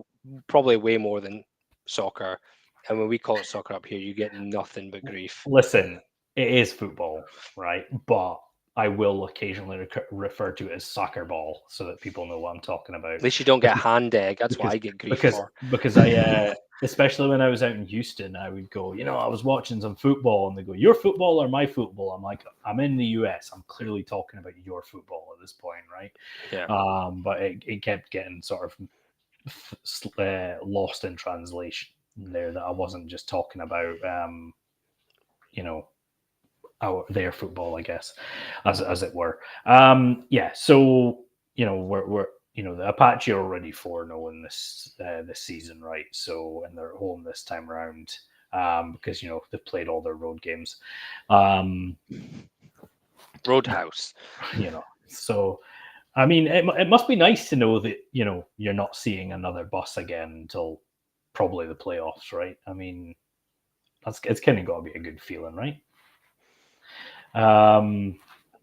probably way more than soccer. And when we call it soccer up here, you get nothing but grief. Listen, it is football, right? But I will occasionally refer to it as soccer ball, so that people know what I'm talking about. At least you don't get hand egg. That's what I get grief for. Because I, especially when I was out in Houston, I would go, I was watching some football, and they go, "Your football or my football?" I'm like, I'm in the US. I'm clearly talking about your football at this point, right? Yeah. But it kept getting sort of lost in translation there, that I wasn't just talking about, their football, I guess, as it were. Yeah. So we're the Apache are already 4-0 in this season, right? So, and they're at home this time around, because they've played all their road games. Roadhouse. So I mean, it must be nice to know that you're not seeing another bus again until probably the playoffs, right? I mean, it's kind of got to be a good feeling, right?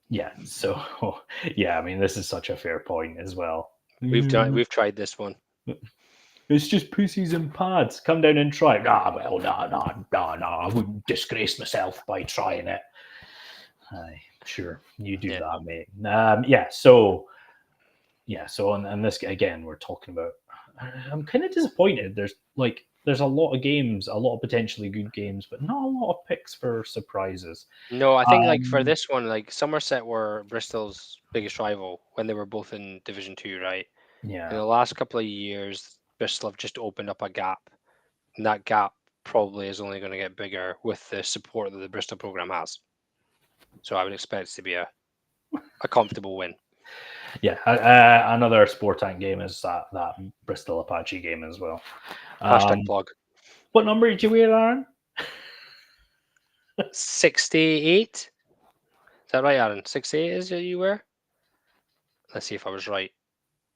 Yeah. So yeah, I mean, this is such a fair point as well. We've tried this one. It's just pussies and pads. Come down and try it. No, I wouldn't disgrace myself by trying it. Sure, you do that, mate. So on this again, we're talking about. I'm kind of disappointed. There's a lot of games, a lot of potentially good games, but not a lot of picks for surprises. No, I think for this one, Sommerset were Bristol's biggest rival when they were both in Division 2, right? Yeah. In the last couple of years, Bristol have just opened up a gap, and that gap probably is only going to get bigger with the support that the Bristol program has. So I would expect it to be a comfortable win. Yeah, another Sportank game is that Bristol Apache game as well. Hashtag plug. What number did you wear, Aaron? 68. Is that right, Aaron? 68 is what you wear? Let's see if I was right.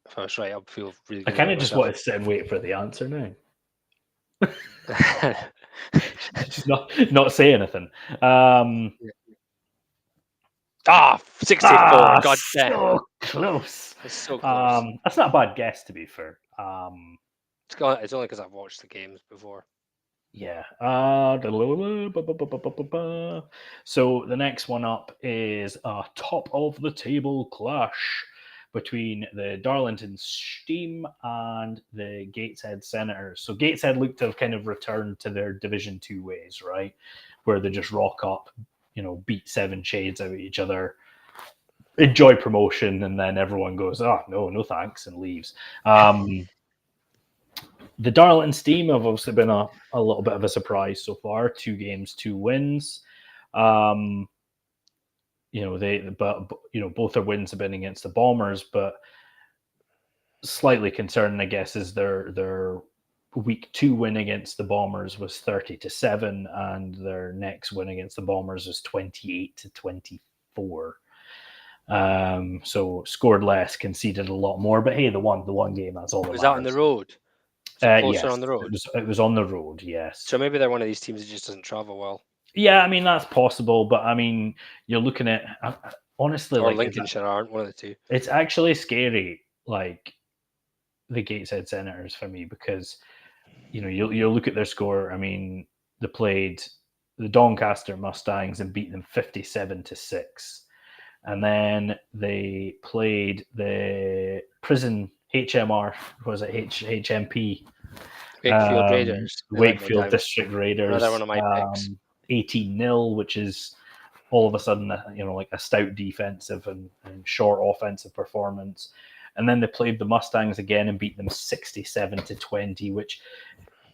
If I was right, I'll feel really good. I kind of just want to sit and wait for the answer now. Just not say anything. 64. God damn. Close. It's so close. That's not a bad guess, to be fair. It's only because I've watched the games before. Yeah. So the next one up is a top of the table clash between the Darlington Steam and the Gateshead Senators. So Gateshead look to have kind of returned to their Division 2 ways, right? Where they just rock up, beat 7 shades out of each other, enjoy promotion, and then everyone goes, oh, no thanks, and leaves. The Darlington Steam have obviously been a little bit of a surprise so far. 2 games, 2 wins. Both their wins have been against the Bombers, but slightly concerning, I guess, is their week 2 win against the Bombers was 30-7, and their next win against the Bombers was 28-24. So scored less, conceded a lot more, but hey, the one game, that's all that Was matters. that on the road? Closer yes, on the road? It was on the road, yes. So maybe they're one of these teams that just doesn't travel well. Yeah, I mean, that's possible, but I mean, you're looking at, honestly, or Lincolnshire aren't, one of the two. It's actually scary, like, the Gateshead Senators for me, because, you'll look at their score. I mean, they played the Doncaster Mustangs and beat them 57-6. And then they played the Prison HMR, was it HMP? Wakefield Raiders. Wakefield District Raiders. Another one of my picks. 18-0, which is all of a sudden, like a stout defensive and short offensive performance. And then they played the Mustangs again and beat them 67-20, which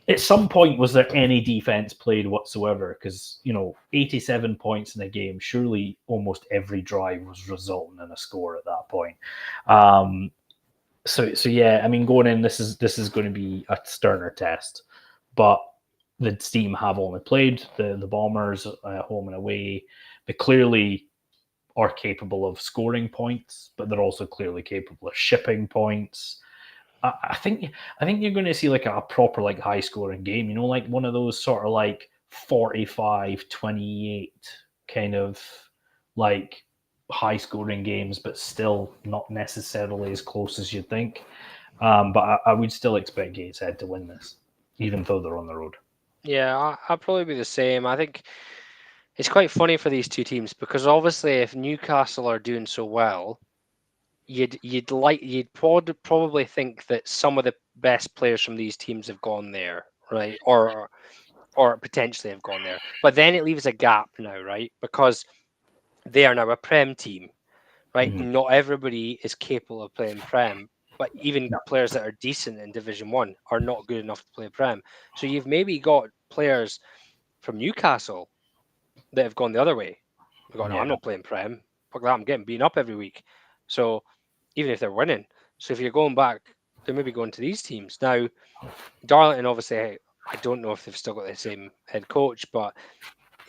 at some point, was there any defense played whatsoever? Because, 87 points in a game, surely almost every drive was resulting in a score at that point. So yeah, I mean, going in, this is going to be a sterner test. But the Steam have only played the Bombers home and away. They clearly are capable of scoring points, but they're also clearly capable of shipping points. I think you're going to see like a proper like high scoring game, like one of those sort of like 45-28 kind of like high scoring games, but still not necessarily as close as you'd think. But I would still expect Gateshead to win this, even though they're on the road. Yeah, I'll probably be the same. I think it's quite funny for these two teams because obviously if Newcastle are doing so well, you'd probably think that some of the best players from these teams have gone there, right? Or potentially have gone there. But then it leaves a gap now, right? Because they are now a Prem team, right? Mhm. Not everybody is capable of playing Prem, but even players that are decent in Division 1 are not good enough to play Prem. So you've maybe got players from Newcastle that have gone the other way. They've gone, no, I'm not playing Prem. Fuck that, I'm getting beaten up every week. So even if they're winning. So if you're going back, they're maybe going to these teams. Now, Darlington, obviously, I don't know if they've still got the same head coach, but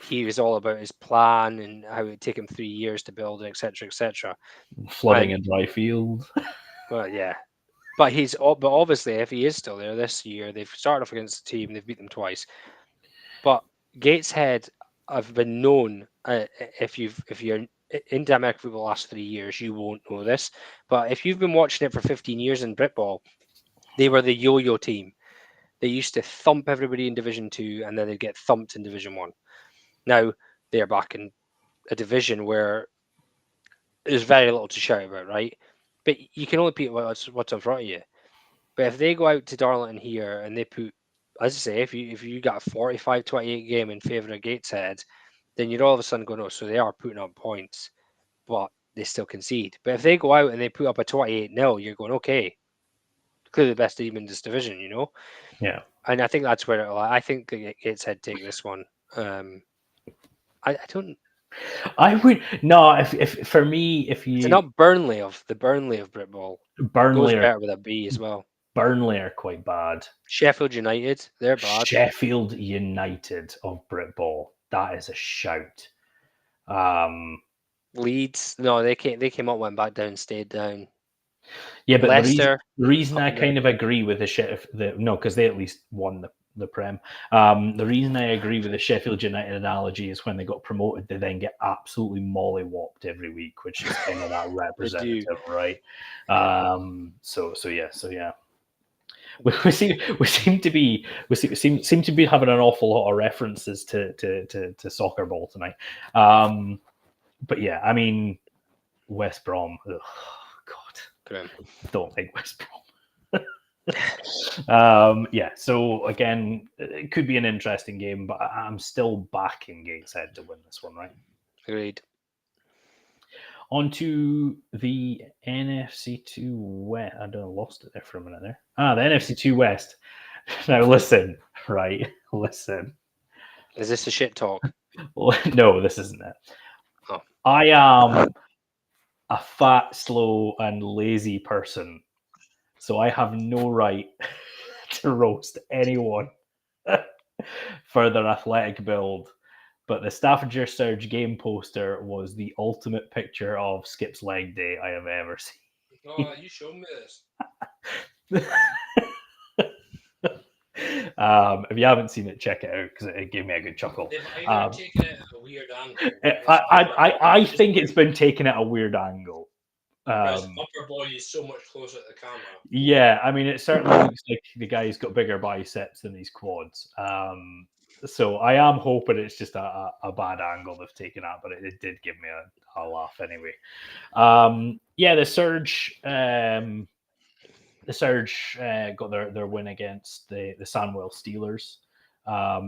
he was all about his plan and how it would take him 3 years to build it, etc., etc. Flooding in dry field. Well, yeah. But obviously, if he is still there this year, they've started off against the team, they've beat them twice. But Gateshead have been known, if you're into American football the last 3 years, you won't know this. But if you've been watching it for 15 years in Britball, they were the yo-yo team. They used to thump everybody in Division 2 and then they'd get thumped in Division 1. Now they're back in a division where there's very little to shout about, right? But you can only beat what's in front of you. But if they go out to Darlington here and they put, as I say, if you got a 45-28 game in favour of Gateshead, then you're all of a sudden going, oh, so they are putting up points, but they still concede. But if they go out and they put up a 28-0, you're going, okay, clearly the best team in this division, Yeah. And I think that's where I think Gateshead take this one. I don't. I would no. If for me, if you, it's not Burnley of Britball. Burnley goes better with a B as well. Burnley are quite bad. Sheffield United, they're bad. Sheffield United of Britball. That is a shout. Leeds, no, they came up, went back down, stayed down. Yeah, but Leicester, the reason I kind of agree with because they at least won the Prem. The reason I agree with the Sheffield United analogy is when they got promoted, they then get absolutely mollywopped every week, which is kind of that representative, right? So yeah. We seem to be having an awful lot of references to soccer ball tonight. But yeah, I mean, West Brom. Ugh, God, don't like West Brom. Yeah, so again, it could be an interesting game, but I'm still backing Gateshead to win this one, right? Agreed. On to the NFC 2 West. I don't know, lost it there for a minute there. The NFC 2 West. Now listen, right? Listen. Is this a shit talk? No, this isn't it. Oh. I am a fat, slow, and lazy person, so I have no right to roast anyone for their athletic build. But the Staffordshire Surge game poster was the ultimate picture of Skip's leg day I have ever seen. Oh, you showed me this. If you haven't seen it, check it out because it gave me a good chuckle. They've either taken it at a weird angle. I think it's been taken at a weird angle. His upper body is so much closer to the camera. Yeah, I mean, it certainly looks like the guy's got bigger biceps than his quads. So I am hoping it's just a bad angle they've taken at, but it did give me a laugh anyway. Yeah, the Surge got their win against the Sandwell Steelers.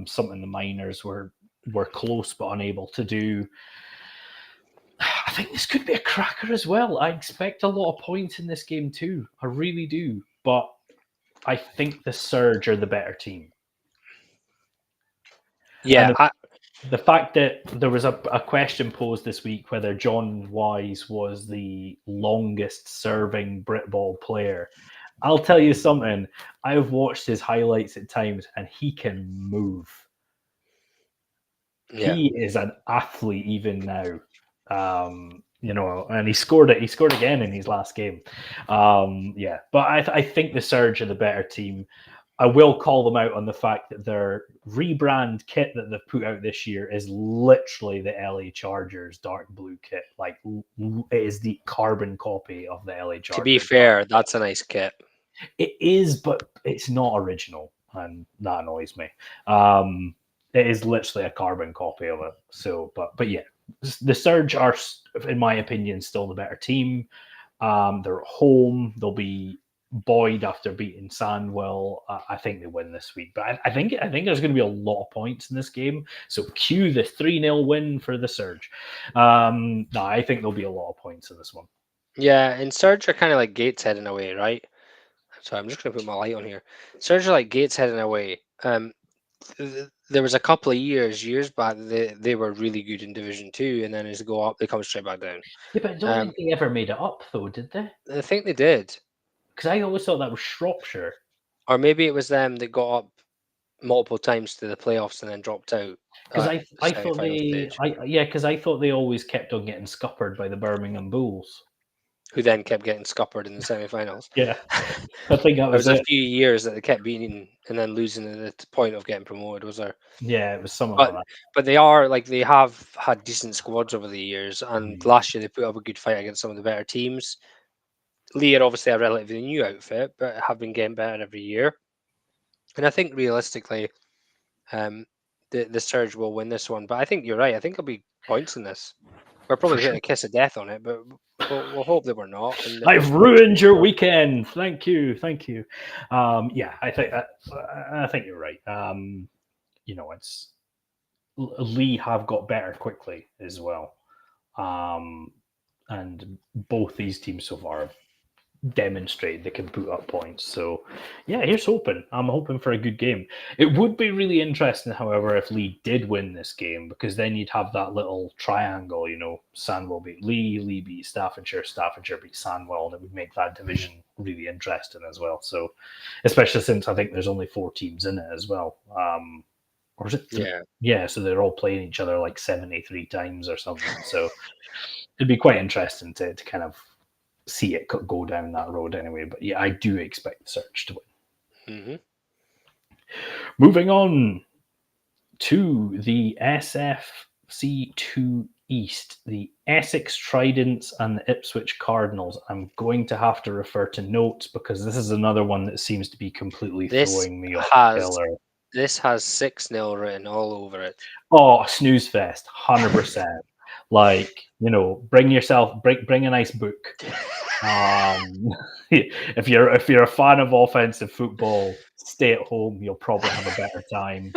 Something the Miners were close but unable to do. I think this could be a cracker as well. I expect a lot of points in this game too. I really do. But I think the Surge are the better team. Yeah. The fact that there was a question posed this week whether John Wise was the longest serving Britball player. I'll tell you something. I've watched his highlights at times and he can move. Yeah. He is an athlete even now. And he scored it. He scored again in his last game. Yeah, but I think the Surge are the better team. I will call them out on the fact that their rebrand kit that they've put out this year is literally the LA Chargers dark blue kit. Like, it is the carbon copy of the LA Chargers. To be fair, that's a nice kit. It is, but it's not original, and that annoys me. It is literally a carbon copy of it. So, but yeah. The Surge are, in my opinion, still the better team. They're at home. They'll be buoyed after beating Sandwell. I think they win this week. But I think there's going to be a lot of points in this game. So cue the 3-0 win for the Surge. I think there'll be a lot of points in this one. Yeah, and Surge are kind of like Gateshead in a way, right? Sorry, I'm just going to put my light on here. Surge are like Gateshead in a way. There was a couple of years back they were really good in Division 2, and then as they go up, they come straight back down. Yeah, but I don't think they ever made it up, though, did they? I think they did. Because I always thought that was Shropshire. Or maybe it was them that got up multiple times to the playoffs and then dropped out. Because I thought I thought they always kept on getting scuppered by the Birmingham Bulls, who then kept getting scuppered in the semi-finals. Yeah, I think that was a few years that they kept beating and then losing at the point of getting promoted. Was there? Yeah, it was something like that. But they have had decent squads over the years, and last year they put up a good fight against some of the better teams. Lee are obviously a relatively new outfit, but have been getting better every year. And I think realistically, the Surge will win this one. But I think you're right. I think there'll be points in this. We're probably getting a kiss of death on it, but we'll hope that we're not. And I've ruined your weekend. Thank you. Yeah, I think you're right. It's Lee have got better quickly as well, and both these teams so far have demonstrated they can put up points. So yeah, here's hoping. I'm hoping for a good game. It would be really interesting, however, if Lee did win this game, because then you'd have that little triangle, Sandwell beat Lee beat Staffordshire beat Sandwell, and it would make that division really interesting as well. So especially since I think there's only 4 teams in it as well. Or is it? Yeah, so they're all playing each other like 73 times or something. So it'd be quite interesting to kind of see it go down that road anyway. But yeah, I do expect the Surge to win. Moving on to the SFC2 East, the Essex Tridents and the Ipswich Cardinals. I'm going to have to refer to notes because this is another one that seems to be completely throwing me off killer. This has 6-0 written all over it. Oh, snooze fest, 100%. Like, bring a nice book. If you're a fan of offensive football, stay at home. You'll probably have a better time.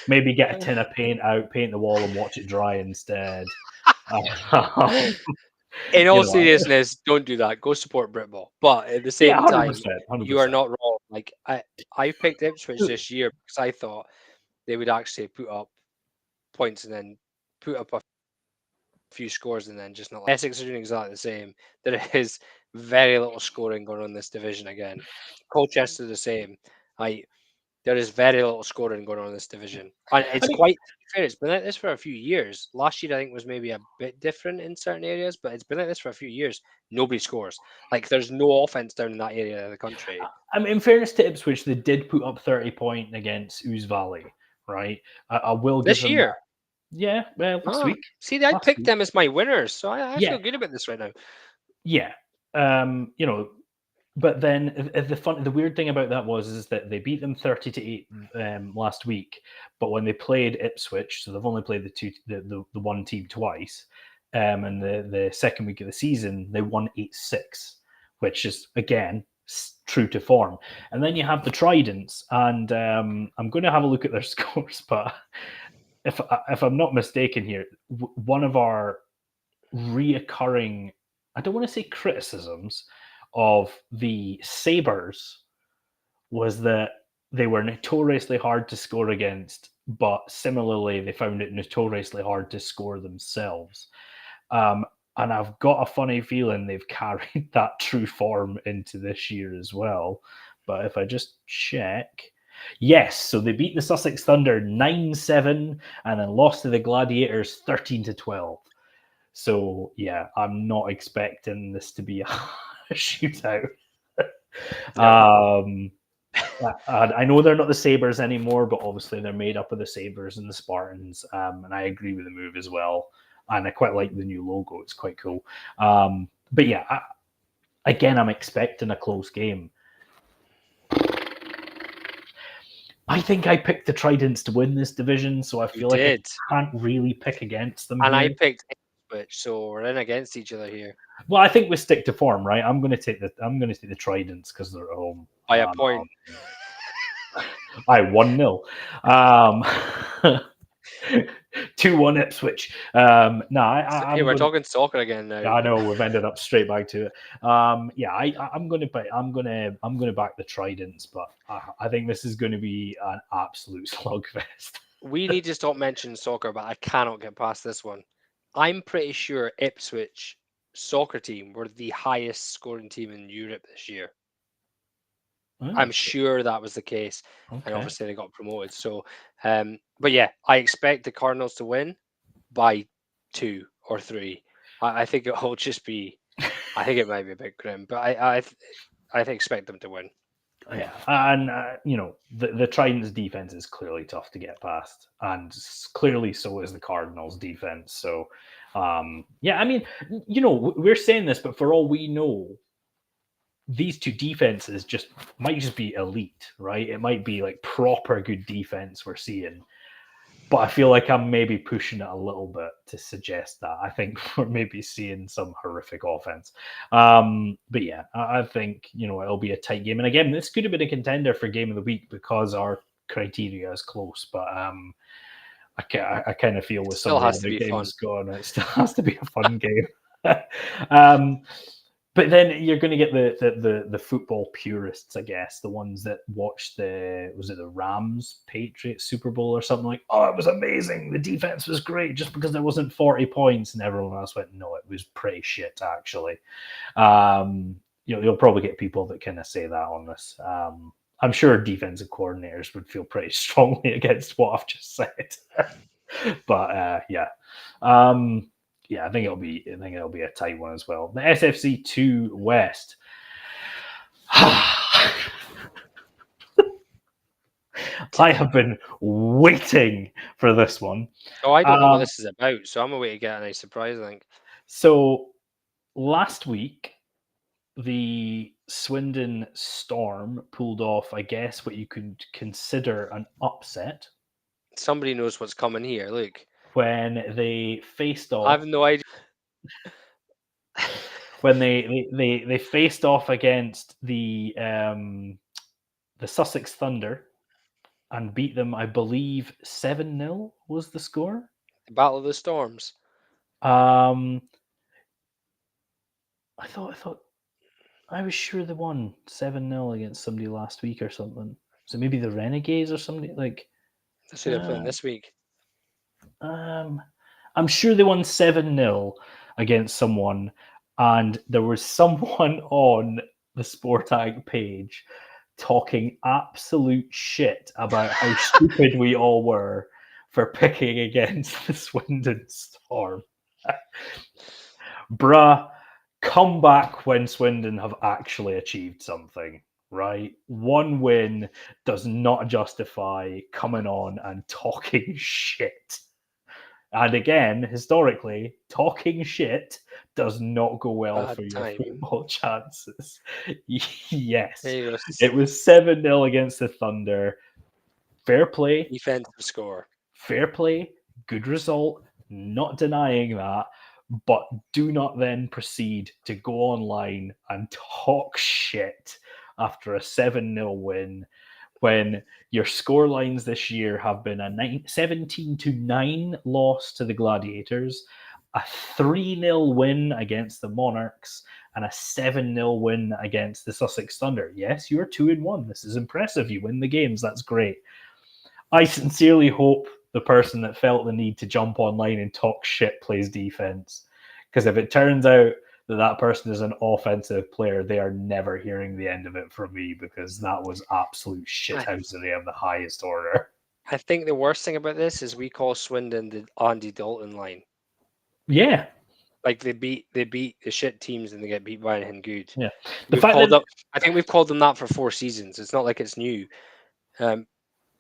Maybe get a tin of paint out, paint the wall, and watch it dry instead. In all seriousness, don't do that. Go support Britball. But at the same time, 100%. you are not wrong. Like I picked Ipswich this year because I thought they would actually put up points and then put up a few scores and then just not. Essex are doing exactly the same. There is very little scoring going on in this division again. Colchester the same. There is very little scoring going on in this division. And it's quite fair. It's been like this for a few years. Last year, I think, was maybe a bit different in certain areas, but it's been like this for a few years. Nobody scores. Like, there's no offense down in that area of the country. I mean, in fairness to Ipswich, they did put up 30 points against Ouse Valley, right? I will give this them year. That. Yeah, well, last week. See, I picked them as my winners, so I feel good about this right now. Yeah. But then the weird thing about that is that they beat them 30-8 last week, but when they played Ipswich, so they've only played the one team twice, and the second week of the season they won 8-6, which is again true to form. And then you have the Tridents, and I'm going to have a look at their scores, but if I'm not mistaken here, one of our reoccurring, I don't want to say criticisms of the Sabres was that they were notoriously hard to score against, but similarly they found it notoriously hard to score themselves. And I've got a funny feeling they've carried that true form into this year as well. But if I just check, yes, so they beat the Sussex Thunder 9-7 and then lost to the Gladiators 13-12. So yeah, I'm not expecting this to be a shootout. I know they're not the Sabres anymore, but obviously they're made up of the Sabres and the Spartans, and I agree with the move as well. And I quite like the new logo; it's quite cool. But yeah, I'm expecting a close game. I think I picked the Tridents to win this division, so I feel I can't really pick against them. And I picked Ipswich, so we're in against each other here. Well, I think we stick to form, right? I'm going to take the Tridents because they're at home by a point. 1-0. 2-1 Ipswich. We're talking soccer again now. I know we've ended up straight back to it. I'm going to back the Tridents, but I think this is going to be an absolute slugfest. We need to stop mentioning soccer, but I cannot get past this one. I'm pretty sure Ipswich soccer team were the highest scoring team in Europe this year. I'm sure that was the case. Okay. And obviously they got promoted. So, but yeah, I expect the Cardinals to win by 2 or 3. I think it'll just be, I think it might be a bit grim, but I expect them to win. Yeah, and the Tridents' defense is clearly tough to get past, and clearly so is the Cardinals' defense. So, I mean, we're saying this, but for all we know, these two defenses might just be elite, right? It might be like proper good defense we're seeing. But I feel like I'm maybe pushing it a little bit to suggest that. I think we're maybe seeing some horrific offense. But yeah, I think, it'll be a tight game. And again, this could have been a contender for game of the week because our criteria is close. But I kind of feel with some of the games going, it still has to be a fun game. But then you're going to get the football purists, I guess, the ones that watched the Rams Patriots Super Bowl or something like, oh, it was amazing. The defense was great just because there wasn't 40 points. And everyone else went, no, it was pretty shit, actually. You'll probably get people that kind of say that on this. I'm sure defensive coordinators would feel pretty strongly against what I've just said. But yeah. Yeah, I think it'll be a tight one as well. The SFC 2 West. I have been waiting for this one. Oh, I don't know what this is about, so I'm away to get a nice surprise, I think. So last week, the Swindon Storm pulled off, I guess, what you could consider an upset. Somebody knows what's coming here. Look, when they faced off. I have no idea. When they faced off against the Sussex Thunder and beat them, I believe 7-0 was the score. The Battle of the Storms. I was sure they won 7-0 against somebody last week or something. So maybe the Renegades or somebody like. That's who they're playing this week. I'm sure they won 7-0 against someone, and there was someone on the Sportag page talking absolute shit about how stupid we all were for picking against the Swindon Storm. Bruh, come back when Swindon have actually achieved something, right? One win does not justify coming on and talking shit. And again, historically, talking shit does not go well for your football chances. Yes. It was 7-0 against the Thunder. Fair play. Defensive score. Fair play. Good result. Not denying that. But do not then proceed to go online and talk shit after a 7-0 win when your scorelines this year have been a 17-9 loss to the Gladiators, a 3-0 win against the Monarchs, and a 7-0 win against the Sussex Thunder. Yes, you're 2-1. This is impressive. You win the games. That's great. I sincerely hope the person that felt the need to jump online and talk shit plays defense. Because if it turns out that person is an offensive player, they are never hearing the end of it from me, because that was absolute shithousery of the highest order. I think the worst thing about this is we call Swindon the Andy Dalton line. Yeah. Like they beat the shit teams and they get beat by anything good. Yeah. I think we've called them that for 4 seasons. It's not like it's new.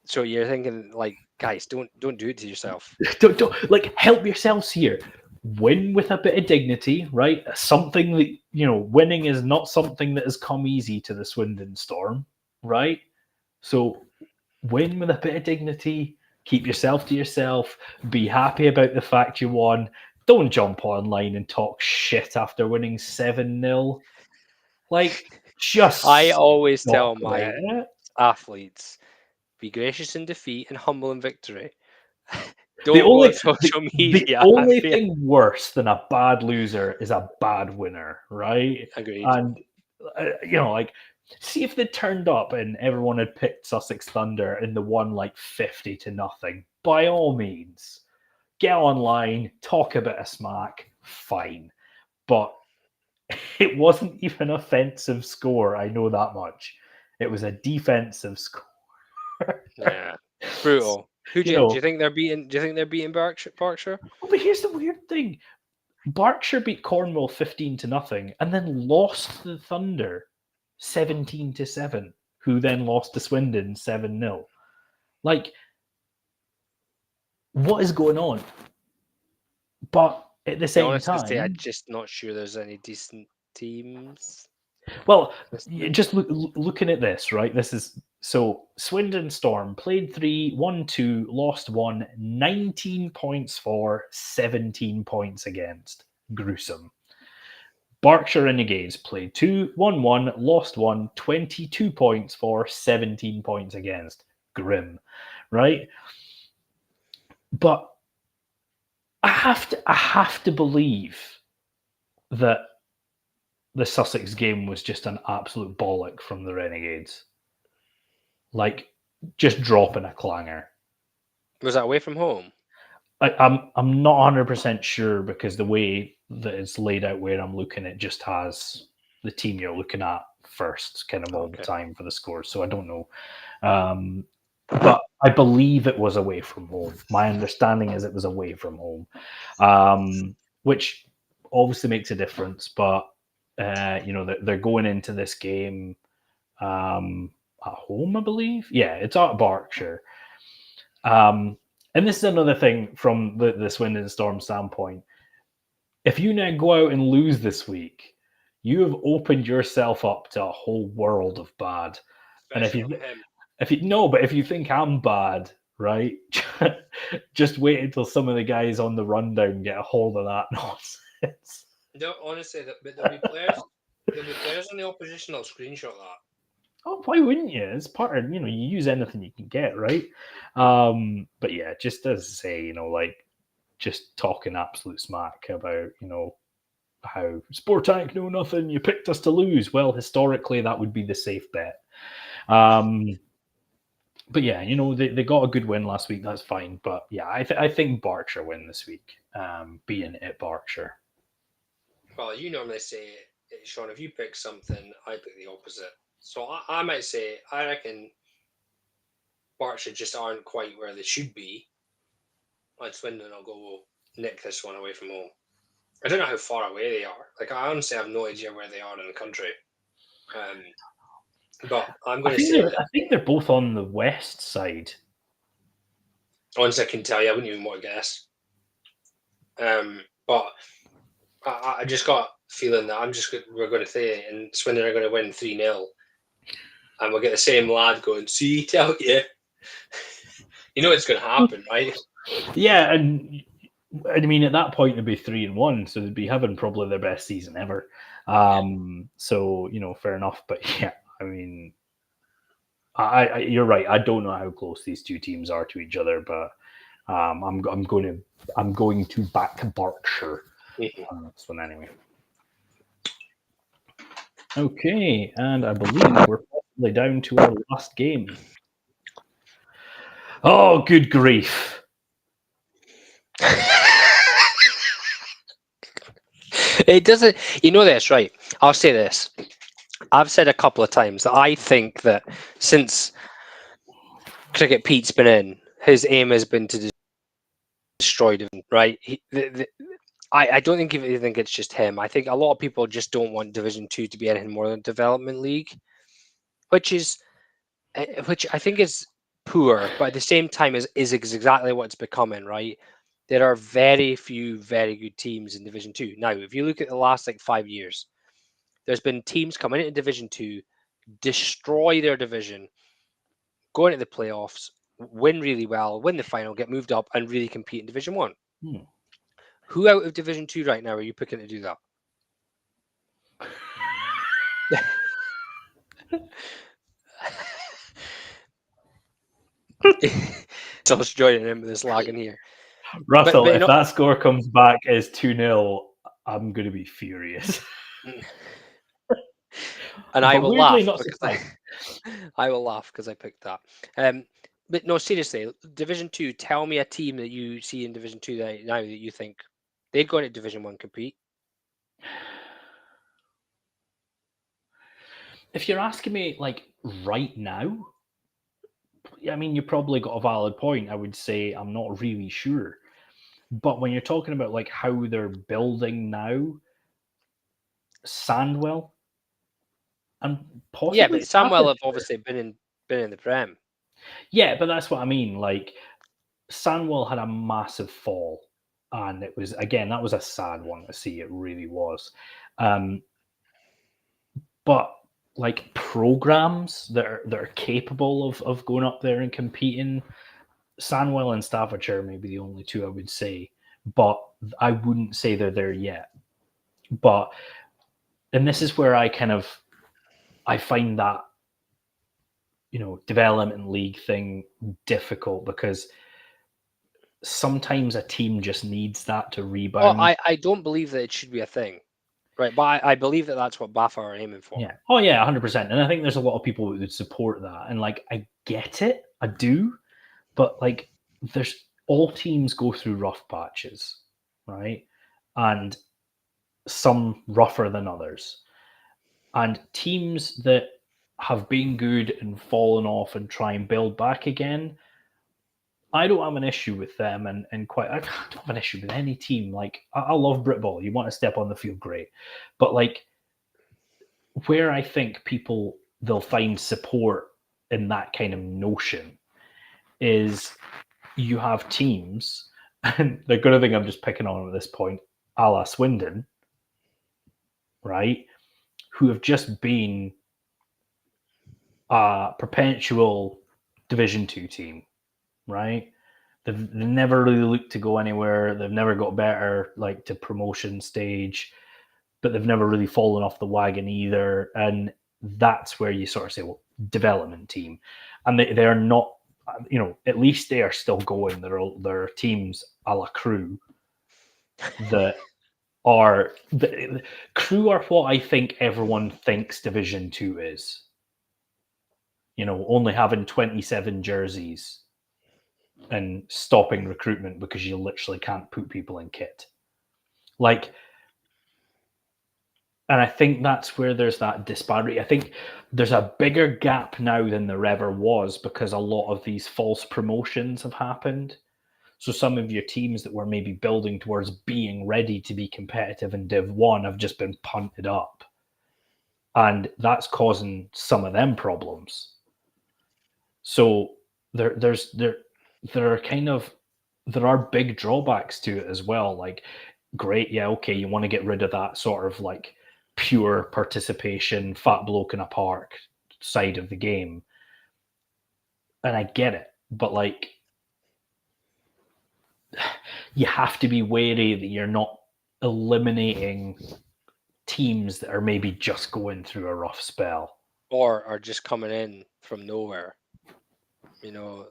So you're thinking, like, guys, don't do it to yourself. don't like, help yourselves here. Win with a bit of dignity, right? Something that, winning is not something that has come easy to the Swindon Storm, right? So win with a bit of dignity, keep yourself to yourself, be happy about the fact you won. Don't jump online and talk shit after winning 7-0. Like, just... I always tell my athletes, be gracious in defeat and humble in victory. Don't go on social media. The only thing worse than a bad loser is a bad winner, right? Agreed. And, see if they turned up and everyone had picked Sussex Thunder and they won like 50-0. By all means, get online, talk a bit of smack, fine. But it wasn't even an offensive score, I know that much. It was a defensive score. Yeah, brutal. Do you think they're beating? Do you think they're beating Berkshire? Oh, but here's the weird thing: Berkshire beat Cornwall 15-0, and then lost to the Thunder 17-7, who then lost to Swindon 7-0. Like, what is going on? But at the same time, I'm just not sure there's any decent teams. Well, just looking at this, right? This is so Swindon Storm played 3, won 2, lost 1, 19 points for, 17 points against. Gruesome. Berkshire Renegades played 2, won 1, lost 1, 22 points for, 17 points against. Grim, right? But I have to believe that the Sussex game was just an absolute bollock from the Renegades. Like, just dropping a clanger. Was that away from home? I'm not 100% sure, because the way that it's laid out where I'm looking, it just has the team you're looking at first kind of all the time for the scores. So I don't know. But I believe it was away from home. My understanding is it was away from home, which obviously makes a difference. But they're going into this game at home, I believe. Yeah, it's at Berkshire. And this is another thing from the Swindon Storm standpoint. If you now go out and lose this week, you have opened yourself up to a whole world of bad. Especially and if you think I'm bad, right, just wait until some of the guys on the rundown get a hold of that nonsense. No, honestly, but there'll be players. There'll be players on the opposition that'll screenshot that. Oh, why wouldn't you? It's part of, you use anything you can get, right? But yeah, just as I say, like just talking absolute smack about, how Sportank know nothing, you picked us to lose. Well, historically, that would be the safe bet. But yeah, they got a good win last week. That's fine. But yeah, I think Berkshire win this week, being at Berkshire. Well, you normally say, Sean, if you pick something, I pick the opposite. So I might say, I reckon Berkshire just aren't quite where they should be. I'd Swindon, I'll go nick this one away from home. I don't know how far away they are. Like, I honestly have no idea where they are in the country. But I'm going to say I think they're both on the west side. Honestly, I can tell you, I wouldn't even want to guess. But I just got a feeling that we're going to say it, and Swindon are going to win 3-0. And we'll get the same lad going, see, tell you. You know it's going to happen, right? Yeah, and I mean, at that point, it'd be 3-1, so they'd be having probably their best season ever. So, fair enough. But yeah, I mean, you're right. I don't know how close these two teams are to each other, but I'm going to back Berkshire on this one anyway. Okay, and I believe we're probably down to our last game. Oh, good grief! It doesn't. You know this, right? I'll say this. I've said a couple of times that I think that since Cricket Pete's been in, his aim has been to destroy Division, right? I don't think it's just him. I think a lot of people just don't want Division 2 to be anything more than a development league, which I think is poor, but at the same time is exactly what it's becoming, right? There are very few very good teams in Division 2. Now, if you look at the last 5 years, there's been teams coming into Division 2, destroy their division, go into the playoffs, win really well, win the final, get moved up, and really compete in Division 1. Who out of Division 2 right now are you picking to do that? So let's join in with this lagging here. Russell, if that score comes back as 2-0, I'm going to be furious. And I will laugh because I will laugh because I picked that. But no, seriously, Division 2, tell me a team that you see in Division 2 now that you think they'd go into Division 1 compete. If you're asking me right now, I mean, you probably got a valid point. I would say I'm not really sure. But when you're talking about how they're building now, Sandwell and possibly but Sandwell have obviously been in the Prem. Yeah, but that's what I mean. Sandwell had a massive fall, and it was that was a sad one to see. It really was. But programs that are capable of going up there and competing, Sandwell and Staffordshire may be the only two I would say, but I wouldn't say they're there yet. And this is where I find that development league thing difficult, because sometimes a team just needs that to rebound. Well, I don't believe that it should be a thing. Right, but I believe that that's what BAFA are aiming for. Yeah. Oh, yeah, 100%. And I think there's a lot of people who would support that. And I get it, I do, but there's all teams go through rough patches, right? And some rougher than others. And teams that have been good and fallen off and try and build back again, I don't have an issue with them, and I don't have an issue with any team. I love Britball. You want to step on the field, great. But where I think they'll find support in that kind of notion is you have teams, and the good thing I'm just picking on at this point, a la Swindon, right, who have just been a perpetual Division 2 team, right? They've never really looked to go anywhere. They've never got better, like, to promotion stage, but they've never really fallen off the wagon either. And that's where you sort of say, well, development team. And they're not, at least they are still going. There are teams a la Crew that are... The Crew are what I think everyone thinks Division 2 is. Only having 27 jerseys and stopping recruitment because you literally can't put people in kit. And I think that's where there's that disparity. I think there's a bigger gap now than there ever was because a lot of these false promotions have happened. So some of your teams that were maybe building towards being ready to be competitive in Div 1 have just been punted up. And that's causing some of them problems. So there are big drawbacks to it as well. Like, great, yeah, okay, you want to get rid of that sort of like pure participation, fat bloke in a park side of the game. And I get it, but like, you have to be wary that you're not eliminating teams that are maybe just going through a rough spell. Or are just coming in from nowhere.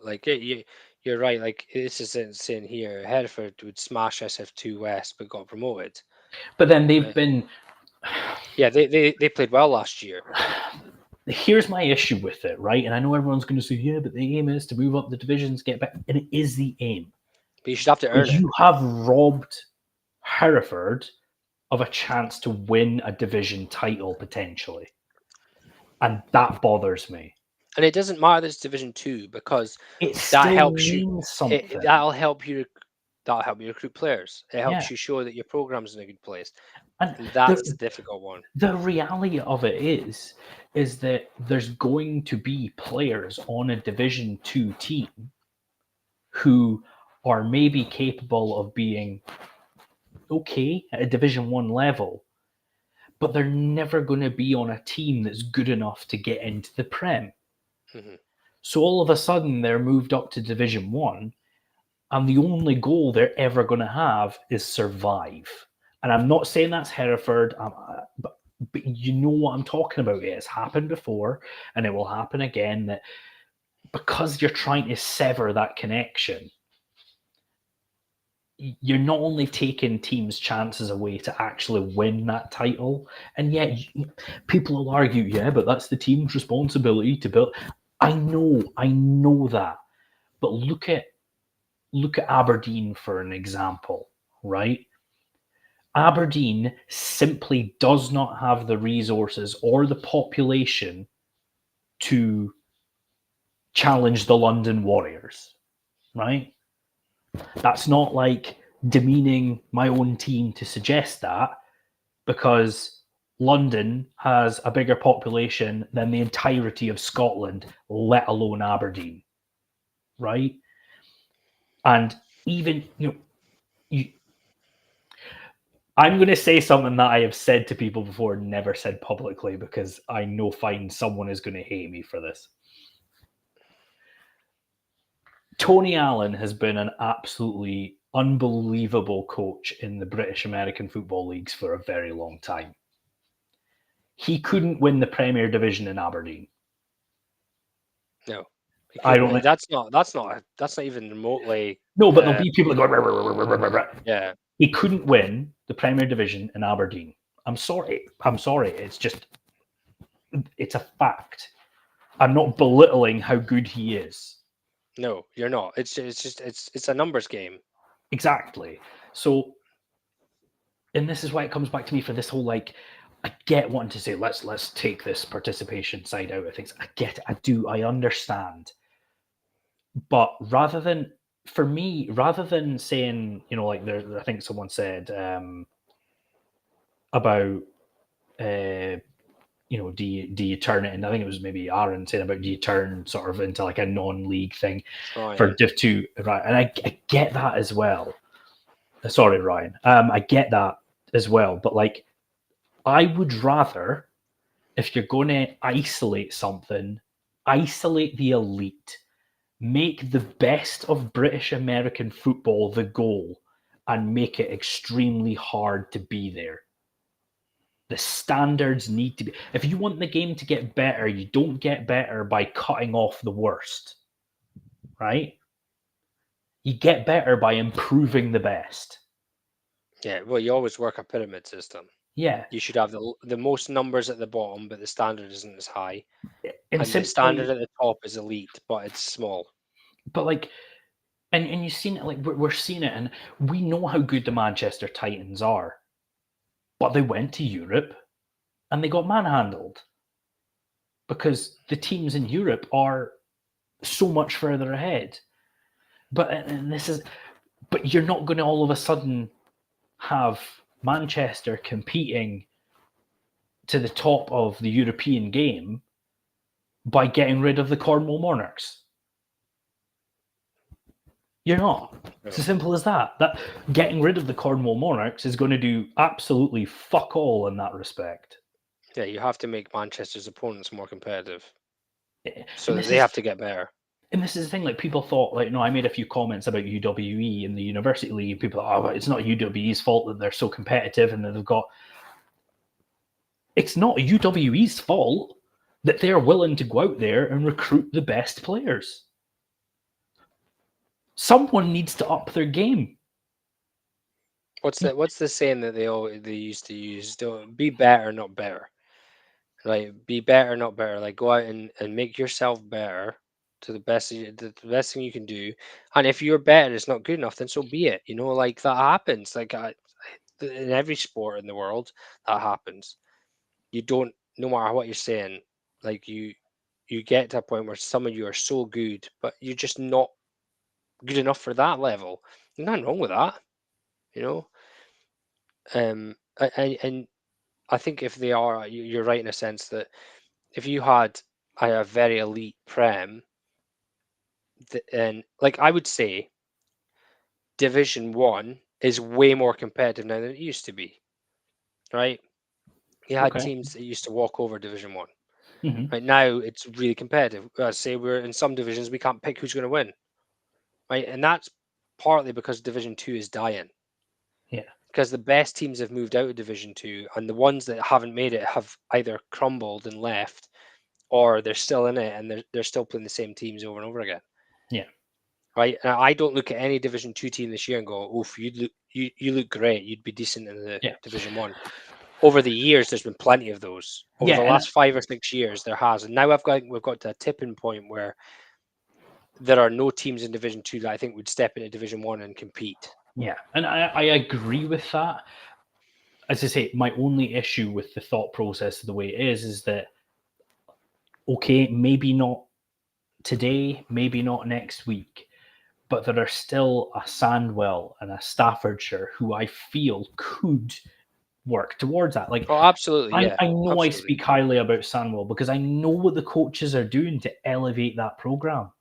Like, you're right. Like, this is insane here. Hereford would smash SF2 West, but got promoted. But then they've been... Yeah, they played well last year. Here's my issue with it, right? And I know everyone's going to say, yeah, but the aim is to move up the divisions, get back. And it is the aim. But you should have to earn it. You have robbed Hereford of a chance to win a division title, potentially. And that bothers me. And it doesn't matter that it's Division 2 because that helps you. That'll help you recruit players. It helps you show that your program's in a good place. And that's the difficult one. The reality of it is that there's going to be players on a Division 2 team who are maybe capable of being okay at a Division 1 level, but they're never going to be on a team that's good enough to get into the Prem. Mm-hmm. So all of a sudden they're moved up to Division 1, and the only goal they're ever going to have is survive. And I'm not saying that's Hereford, but you know what I'm talking about. It has happened before, and it will happen again, that because you're trying to sever that connection, you're not only taking teams' chances away to actually win that title, and yet people will argue, yeah, but that's the team's responsibility to build. I know that. But look at Aberdeen for an example, right? Aberdeen simply does not have the resources or the population to challenge the London Warriors, right? That's not like demeaning my own team to suggest that, because London has a bigger population than the entirety of Scotland, let alone Aberdeen, right? And even, I'm going to say something that I have said to people before, never said publicly, because I know someone is going to hate me for this. Tony Allen has been an absolutely unbelievable coach in the British American football leagues for a very long time. He couldn't win the Premier Division in Aberdeen. No, I don't think that's not even remotely. No, but there'll be people that go. Yeah, he couldn't win the Premier Division in Aberdeen. I'm sorry. It's a fact. I'm not belittling how good he is. No, you're not. It's a numbers game. Exactly. So, and this is why it comes back to me for this whole, like, I get wanting to say, let's take this participation side out of things. I get it. I do. I understand. But rather than saying, like I think someone said about do you turn it? And I think it was maybe Aaron saying about, do you turn sort of into like a non-league thing for Div 2, right? And I get that as well. Sorry, Ryan. I get that as well, but like, I would rather, if you're going to isolate something, isolate the elite, make the best of British American football the goal, and make it extremely hard to be there. The standards need to be... If you want the game to get better, you don't get better by cutting off the worst, right? You get better by improving the best. Yeah, well, you always work a pyramid system. Yeah. You should have the most numbers at the bottom, but the standard isn't as high. And simply, the standard at the top is elite, but it's small. But like, and you've seen it, like we're seeing it, and we know how good the Manchester Titans are. But they went to Europe and they got manhandled because the teams in Europe are so much further ahead. But you're not going to all of a sudden have Manchester competing to the top of the European game by getting rid of the Cornwall Monarchs. You're not. It's as simple as that. That getting rid of the Cornwall Monarchs is going to do absolutely fuck all in that respect. Yeah, you have to make Manchester's opponents more competitive. So they have to get better. And this is the thing, like, people thought, like, I made a few comments about UWE in the University League, and people thought, it's not UWE's fault that they're so competitive and that they've got... It's not UWE's fault that they're willing to go out there and recruit the best players. Someone needs to up their game. What's the saying that they used to use? Don't be better, not better. Right? Be better, not better. Like, go out and make yourself better to the best thing you can do. And if you're better, it's not good enough, then so be it. Like, that happens. Like, in every sport in the world, that happens. You don't, no matter what you're saying, like, you get to a point where some of you are so good, but you're just not good enough for that level. There's nothing wrong with that, and I think if they are, you're right in a sense that if you had a very elite Prem, then, like, I would say Division 1 is way more competitive now than it used to be, right? You had teams that used to walk over Division 1. Mm-hmm. Right now, it's really competitive. Say we're in some divisions, we can't pick who's going to win, right? And that's partly because Division 2 is dying. Yeah. Because the best teams have moved out of Division 2, and the ones that haven't made it have either crumbled and left, or they're still in it and they're still playing the same teams over and over again. Yeah. Right. And I don't look at any Division 2 team this year and go, "Oof, you look great. You'd be decent in the Division 1." Over the years, there's been plenty of those. Over the last 5 or 6 years, there has, and now we've got to a tipping point where there are no teams in Division 2 that I think would step into Division 1 and compete. Yeah, and I agree with that. As I say, my only issue with the thought process of the way it is that, okay, maybe not today, maybe not next week, but there are still a Sandwell and a Staffordshire who I feel could work towards that. Like, absolutely, yeah. I know absolutely. I speak highly about Sandwell because I know what the coaches are doing to elevate that program.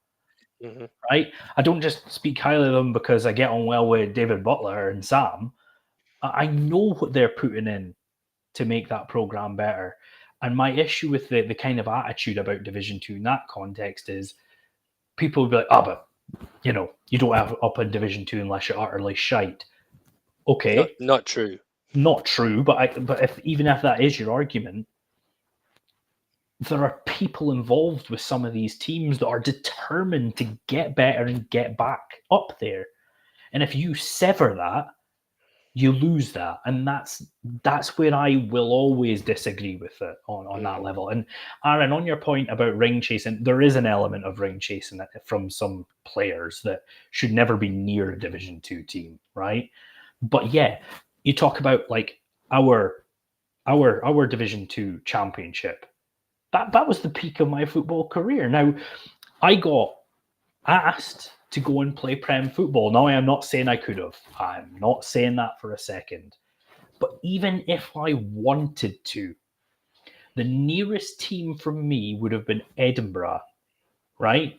Mm-hmm. Right? I don't just speak highly of them because I get on well with David Butler and Sam. I know what they're putting in to make that program better. And my issue with the kind of attitude about Division 2 in that context is people will be like, but you don't have up in Division 2 unless you're utterly shite. Okay. Not true. Not true, but even if that is your argument, there are people involved with some of these teams that are determined to get better and get back up there. And if you sever that, you lose that. And that's where I will always disagree with it on that level. And Aaron, on your point about ring chasing, there is an element of ring chasing from some players that should never be near a Division 2 team, right? But yeah, you talk about like our Division 2 championship. That was the peak of my football career. Now, I got asked to go and play Prem football. Now, I am not saying I could have. I'm not saying that for a second. But even if I wanted to, the nearest team from me would have been Edinburgh, right?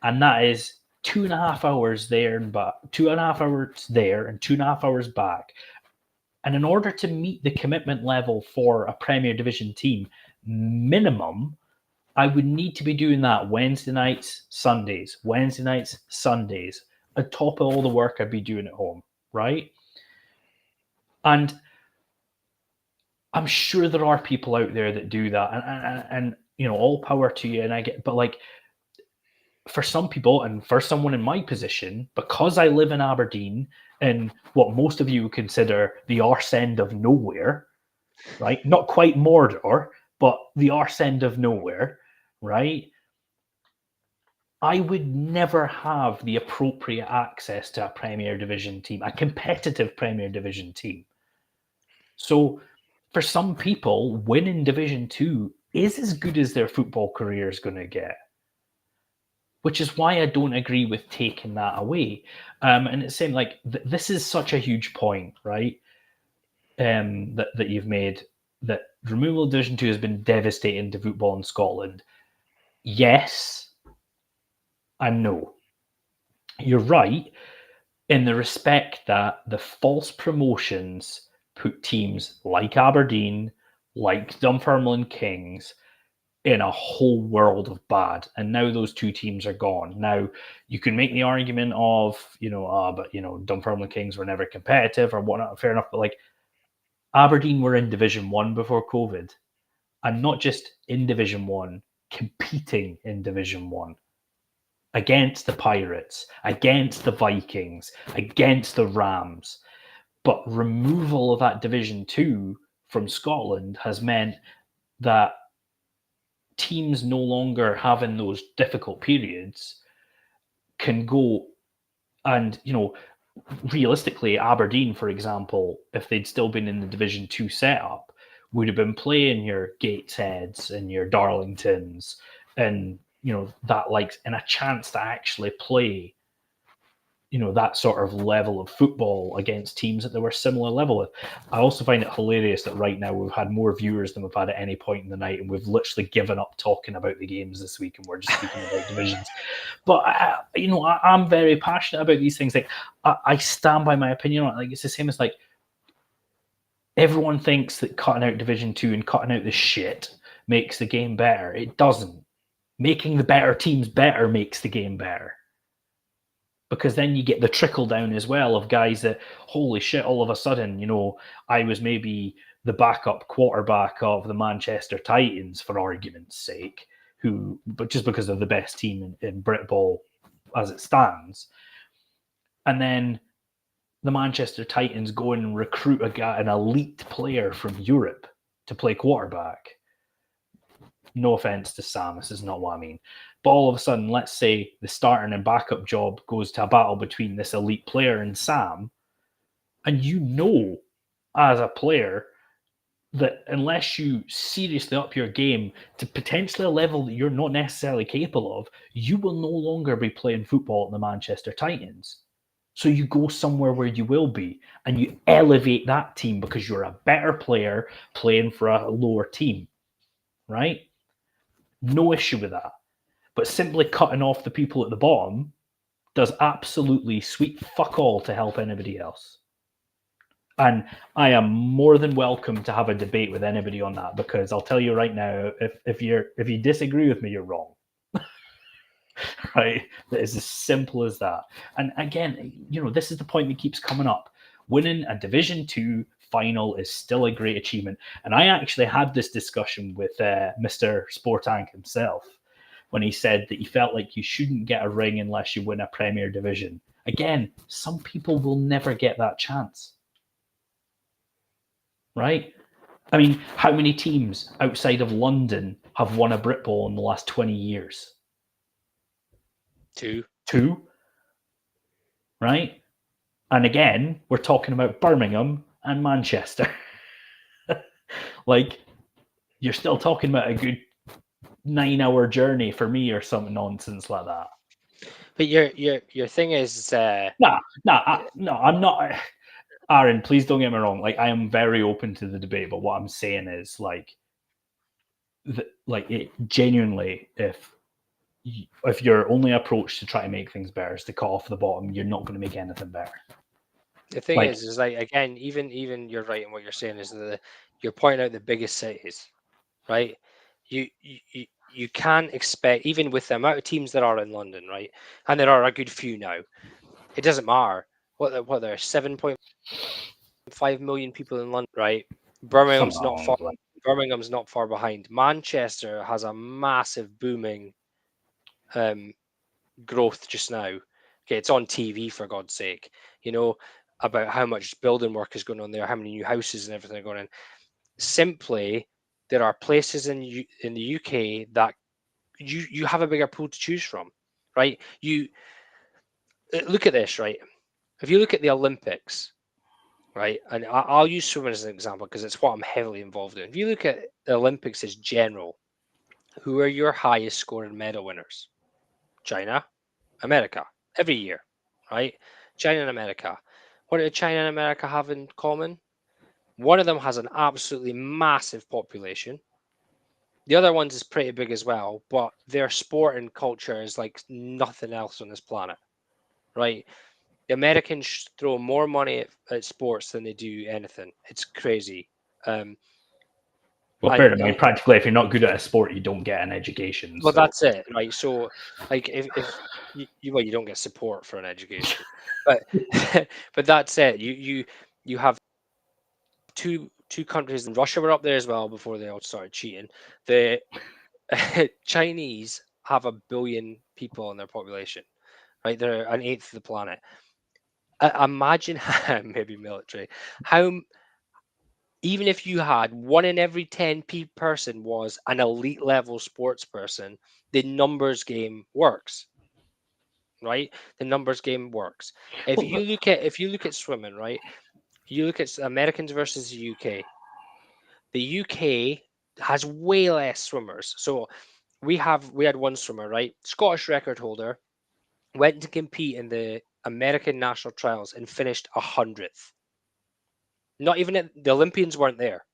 And that is 2.5 hours there and back, 2.5 hours there and 2.5 hours back. And in order to meet the commitment level for a Premier Division team, minimum, I would need to be doing that Wednesday nights, Sundays, on top of all the work I'd be doing at home, right? And I'm sure there are people out there that do that, and all power to you. And I get, but like, for some people, and for someone in my position, because I live in Aberdeen, in what most of you would consider the arse end of nowhere, right? Not quite Mordor, but the arse end of nowhere, right? I would never have the appropriate access to a Premier Division team, a competitive Premier Division team. So for some people, winning Division 2 is as good as their football career is going to get, which is why I don't agree with taking that away. And it's saying, like, this is such a huge point, right? That you've made, that removal of Division 2 has been devastating to football in Scotland. Yes and no. You're right in the respect that the false promotions put teams like Aberdeen, like Dunfermline Kings, in a whole world of bad. And now those two teams are gone. Now, you can make the argument of, but Dunfermline Kings were never competitive or whatnot. Fair enough. But like, Aberdeen were in Division 1 before COVID. And not just in Division 1, competing in Division 1. Against the Pirates, against the Vikings, against the Rams. But removal of that Division 2 from Scotland has meant that teams no longer having those difficult periods can go and, realistically, Aberdeen, for example, if they'd still been in the Division 2 setup, would have been playing your Gatesheads and your Darlingtons and, that, like, and a chance to actually play, that sort of level of football against teams that they were similar level with. I also find it hilarious that right now we've had more viewers than we've had at any point in the night, and we've literally given up talking about the games this week, and we're just speaking about divisions. But I'm very passionate about these things. Like, I stand by my opinion on it. Like, it's the same as, like, everyone thinks that cutting out Division 2 and cutting out the shit makes the game better. It doesn't. Making the better teams better makes the game better. Because then you get the trickle down as well of guys that, holy shit, all of a sudden, I was maybe the backup quarterback of the Manchester Titans, for argument's sake, but just because they're the best team in Britball as it stands. And then the Manchester Titans go and recruit an elite player from Europe to play quarterback. No offense to Sam, this is not what I mean. But all of a sudden, let's say the starting and backup job goes to a battle between this elite player and Sam, and as a player that unless you seriously up your game to potentially a level that you're not necessarily capable of, you will no longer be playing football at the Manchester Titans. So you go somewhere where you will be, and you elevate that team because you're a better player playing for a lower team, right? No issue with that. But simply cutting off the people at the bottom does absolutely sweet fuck all to help anybody else. And I am more than welcome to have a debate with anybody on that, because I'll tell you right now, if you disagree with me, you're wrong. Right? That is as simple as that. And again, this is the point that keeps coming up. Winning a Division 2 final is still a great achievement. And I actually had this discussion with Mr. Sportank himself, when he said that he felt like you shouldn't get a ring unless you win a Premier Division. Again, some people will never get that chance. Right? I mean, how many teams outside of London have won a Britball in the last 20 years? Two? Right? And again, we're talking about Birmingham and Manchester. Like, you're still talking about a good 9-hour journey for me or something nonsense like that. But your thing is no, I'm not. Aaron, please don't get me wrong. Like, I am very open to the debate, but what I'm saying is, like, like it genuinely, if your only approach to try to make things better is to cut off the bottom, you're not going to make anything better. The thing is like, again, even you're right in what you're saying is that you're pointing out the biggest cities, right? You can't expect, even with the amount of teams that are in London, right? And there are a good few now. It doesn't matter what there are 7.5 million people in London, right? Birmingham's not far behind. Manchester has a massive booming growth just now. Okay, it's on TV for God's sake. You know about how much building work is going on there, how many new houses and everything are going in. Simply, there are places in the UK that you have a bigger pool to choose from, right? You look at this, right? If you look at the Olympics, right, and I'll use swimming as an example because it's what I'm heavily involved in. If you look at the Olympics as general, who are your highest scoring medal winners? China, America, every year, right? China and America. What do China and America have in common? One of them has an absolutely massive population. The other one's is pretty big as well, but their sport and culture is like nothing else on this planet, right? The Americans throw more money at sports than they do anything. It's crazy. Well, bear in mind, practically, if you're not good at a sport, you don't get an education. Well, that's it, right? So, like, if you don't get support for an education, but but that's it. You have two countries, and Russia were up there as well before they all started cheating. The Chinese have 1 billion people in their population, right? They're an eighth of the planet. Imagine maybe military. How even if you had 1 in every 10 person was an elite level sports person, the numbers game works, right? The numbers game works. If you look at swimming, right? You look at Americans versus the UK. The UK has way less swimmers. So we had one swimmer, right? Scottish record holder, went to compete in the American national trials and finished 100th. Not even the Olympians weren't there.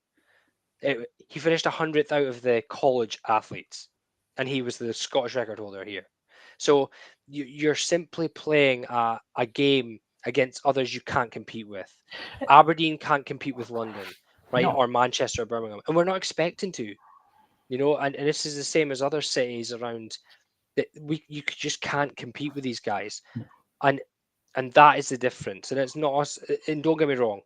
He finished 100th out of the college athletes, and he was the Scottish record holder here. So you're simply playing a game against others you can't compete with. Aberdeen can't compete with London, right? No. Or Manchester or Birmingham, and we're not expecting to, you know. And this is the same as other cities around that you just can't compete with these guys, and that is the difference. And it's not us. And don't get me wrong,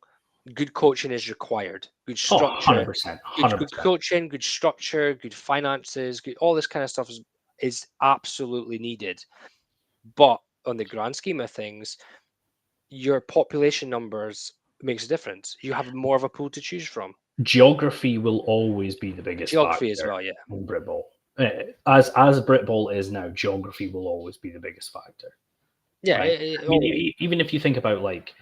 good coaching is required. Good structure, 100%, 100%. Good coaching, good structure, good finances, all this kind of stuff is absolutely needed. But on the grand scheme of things, your population numbers makes a difference. You have more of a pool to choose from. Geography will always be the biggest factor as well, yeah. In Britball. As Britball is now, geography will always be the biggest factor. Yeah. Right? Even if you think about, like,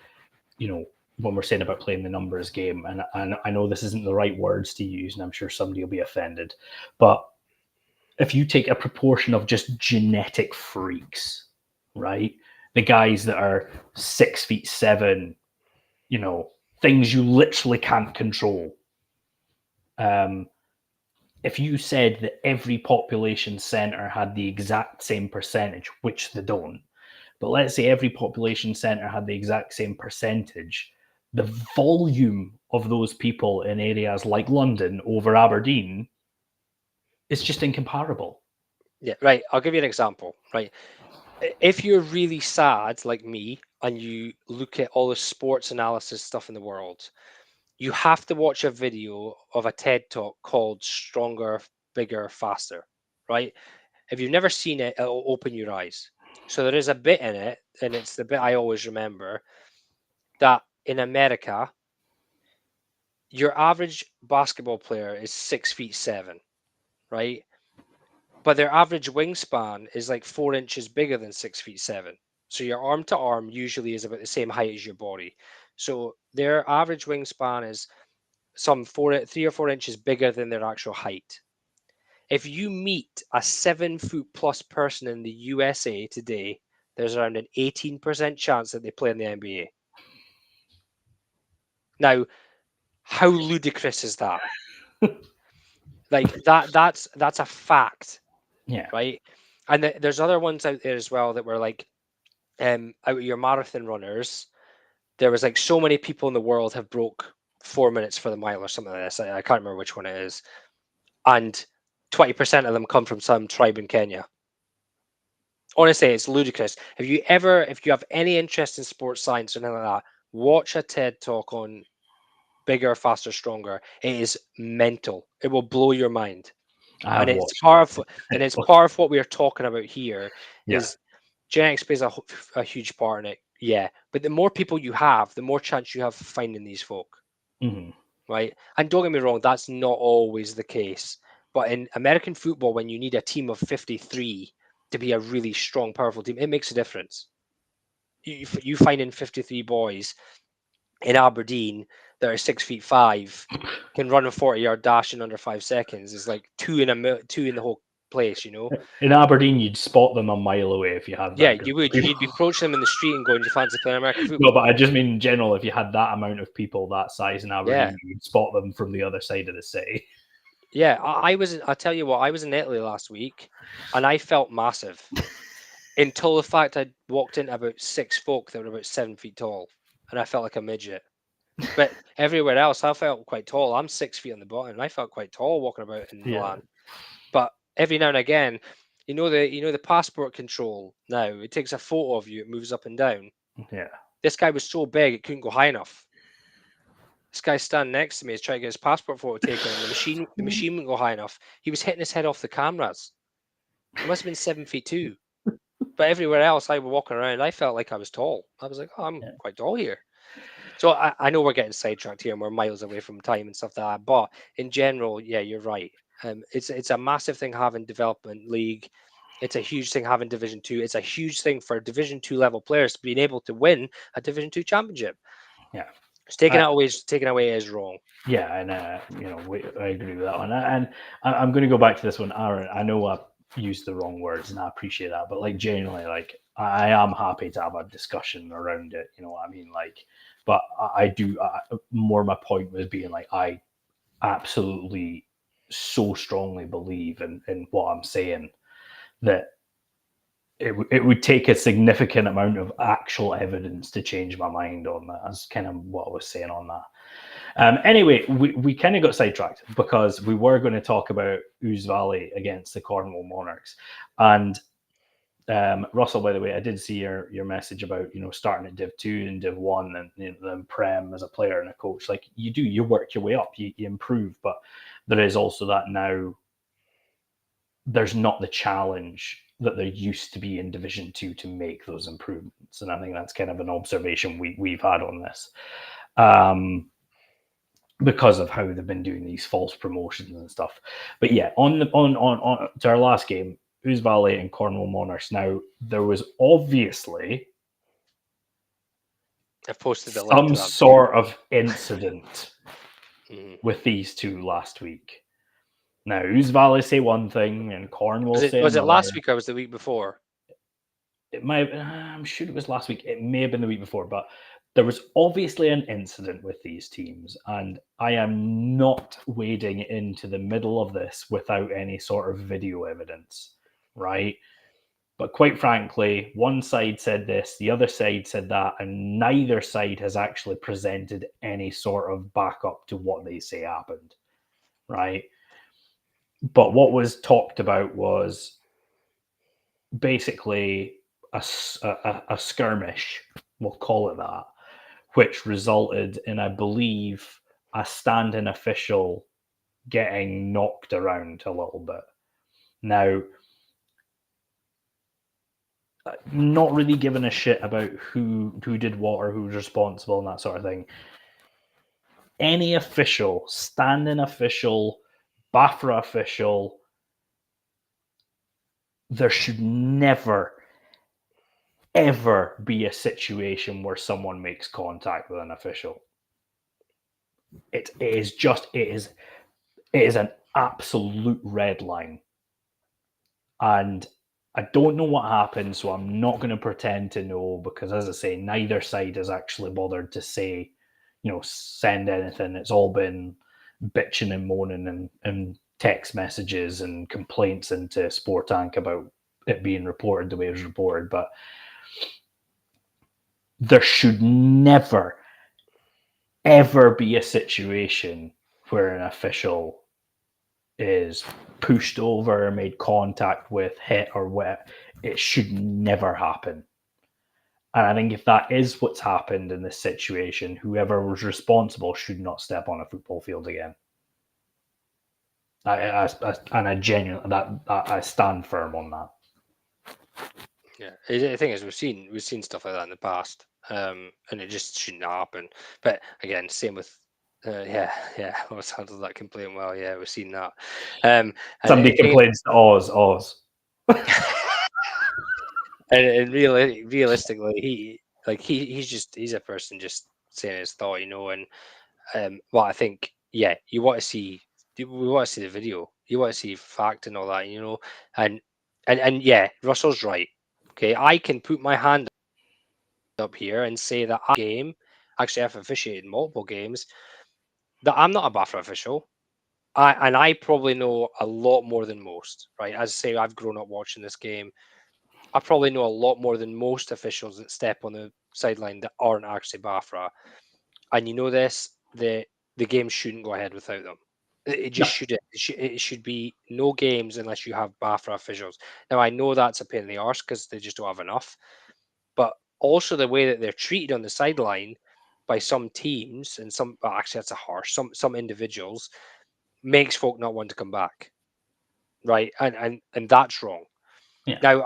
you know, when we're saying about playing the numbers game, and I know this isn't the right words to use, and I'm sure somebody will be offended, but if you take a proportion of just genetic freaks, right? The guys that are 6'7", you know, things you literally can't control. If you said that every population centre had the exact same percentage, which they don't, but let's say every population centre had the exact same percentage, the volume of those people in areas like London over Aberdeen is just incomparable. Yeah, right. I'll give you an example, right? If you're really sad like me and you look at all the sports analysis stuff in the world, you have to watch a video of a TED Talk called Stronger, Bigger, Faster, right? If you've never seen it, it'll open your eyes. So there is a bit in it, and it's the bit I always remember, that in America, your average basketball player is 6'7", right? But their average wingspan is like 4 inches bigger than 6'7". So your arm to arm usually is about the same height as your body. So their average wingspan is some 3 or 4 inches bigger than their actual height. If you meet a 7 foot plus person in the USA today, there's around an 18% chance that they play in the NBA. Now, how ludicrous is that? Like that's a fact. Yeah. Right. And there's other ones out there as well that were like, out of your marathon runners, there was like so many people in the world have broke 4 minutes for the mile or something like this. I can't remember which one it is. And 20% of them come from some tribe in Kenya. Honestly, it's ludicrous. If you have any interest in sports science or anything like that, watch a TED talk on bigger, faster, stronger. It is mental. It will blow your mind. And it's part of what we are talking about here. Is genetics plays a huge part in it. Yeah. But the more people you have, the more chance you have of finding these folk. Mm-hmm. Right. And don't get me wrong, that's not always the case. But in American football, when you need a team of 53 to be a really strong, powerful team, it makes a difference. You finding 53 boys in Aberdeen that are 6'5" can run a 40-yard dash in under 5 seconds is like two in the whole place, you know. In Aberdeen, you'd spot them a mile away if you had that. Yeah, you would. You'd be approaching them in the street and going, "Do you fancy playing American football?" No, but I just mean in general, if you had that amount of people that size in Aberdeen, you'd spot them from the other side of the city. Yeah, I'll tell you what, I was in Italy last week, and I felt massive until the fact I walked into about 6 folk that were about 7 feet tall, and I felt like a midget. But everywhere else, I felt quite tall. I'm 6 feet on the bottom, and I felt quite tall walking about in Milan. But every now and again, you know the passport control now, it takes a photo of you, it moves up and down. Yeah. This guy was so big it couldn't go high enough. This guy standing next to me is trying to get his passport photo taken, and the machine wouldn't go high enough. He was hitting his head off the cameras. He must have been 7'2". But everywhere else I was walking around, I felt like I was tall. I was like, oh, I'm quite tall here. So I know we're getting sidetracked here and we're miles away from time and stuff like that. But in general, yeah, you're right. It's a massive thing having development league. It's a huge thing having Division 2. It's a huge thing for Division 2 level players being able to win a Division 2 championship. Yeah. It's taken away is wrong. Yeah, and I agree with that one. And I'm going to go back to this one, Aaron. I know I used the wrong words, and I appreciate that. But like genuinely, like I am happy to have a discussion around it. You know what I mean? Like, but I do more. My point was being like I absolutely so strongly believe in what I'm saying that it would take a significant amount of actual evidence to change my mind on that. That's kind of what I was saying on that. Anyway, we kind of got sidetracked because we were going to talk about Ouse Valley against the Cornwall Monarchs. And Russell, by the way, I did see your message about, starting at Div 2 and Div 1 and then Prem as a player and a coach. Like you work your way up, you improve, but there is also that now there's not the challenge that there used to be in Division 2 to make those improvements. And I think that's kind of an observation we've had on this. Because of how they've been doing these false promotions and stuff. But yeah, on to our last game, Ouse Valley and Cornwall Monarchs. Now, there was obviously I've posted some sort of incident with these two last week. Now, Ouse Valley say one thing and Cornwall say another. Was it last week or was it the week before? It might. I'm sure it was last week. It may have been the week before, but there was obviously an incident with these teams, and I am not wading into the middle of this without any sort of video evidence, right? But quite frankly, one side said this, the other side said that, and neither side has actually presented any sort of backup to what they say happened, right? But what was talked about was basically a skirmish, we'll call it that, which resulted in, I believe, a standing official getting knocked around a little bit. Now, not really giving a shit about who did what or who's responsible and that sort of thing. Any official, standing official, BAFRA official, there should never, ever be a situation where someone makes contact with an official. It is an absolute red line. And I don't know what happened, so I'm not going to pretend to know because, as I say, neither side has actually bothered to say, send anything. It's all been bitching and moaning and text messages and complaints into Sport Tank about it being reported the way it was reported, but there should never, ever be a situation where an official is pushed over, made contact with, hit, or wet. It should never happen. And I think if that is what's happened in this situation, whoever was responsible should not step on a football field again. And I genuinely, I stand firm on that. Yeah, the thing is, we've seen stuff like that in the past, and it just shouldn't happen. But again, same with, I was handled that complaint well. Yeah, we've seen that. Somebody complains to Oz. and realistically, he's a person just saying his thought, and well, I think we want to see the video, you want to see fact and all that, and yeah, Russell's right. Okay, I can put my hand up here and say that actually I've officiated multiple games, that I'm not a BAFRA official. I probably know a lot more than most, right? As I say, I've grown up watching this game. I probably know a lot more than most officials that step on the sideline that aren't actually BAFRA. And you know this, the game shouldn't go ahead without them. It just shouldn't. It should be no games unless you have BAFRA officials. Now, I know that's a pain in the arse because they just don't have enough. But also the way that they're treated on the sideline by some teams and actually that's a harsh, some individuals, makes folk not want to come back. Right. And that's wrong. Yeah. Now,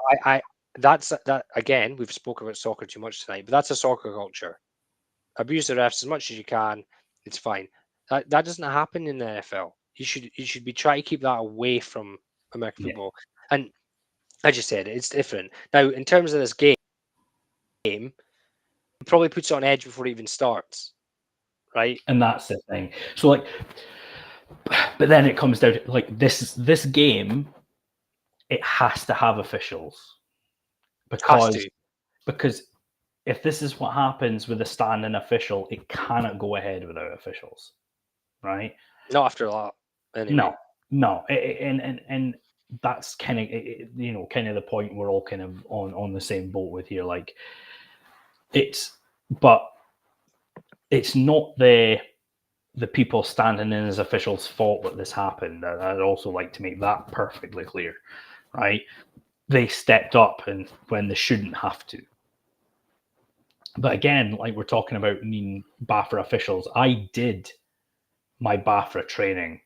that again, we've spoken about soccer too much tonight, but that's a soccer culture. Abuse the refs as much as you can. It's fine. That doesn't happen in the NFL. You should be trying to keep that away from American football. And I just said it's different. Now, in terms of this game, it probably puts it on edge before it even starts, right? And that's the thing. So, but then it comes down to this game. It has to have officials because if this is what happens with a standing official, it cannot go ahead without officials, right? Not after a lot. Anyway. No, and that's kind of the point we're all kind of on the same boat with here. Like it's not the people standing in as officials' fault that this happened. I'd also like to make that perfectly clear, right? They stepped up and when they shouldn't have to. But again, like we're talking about BAFRA officials, I did my BAFRA training.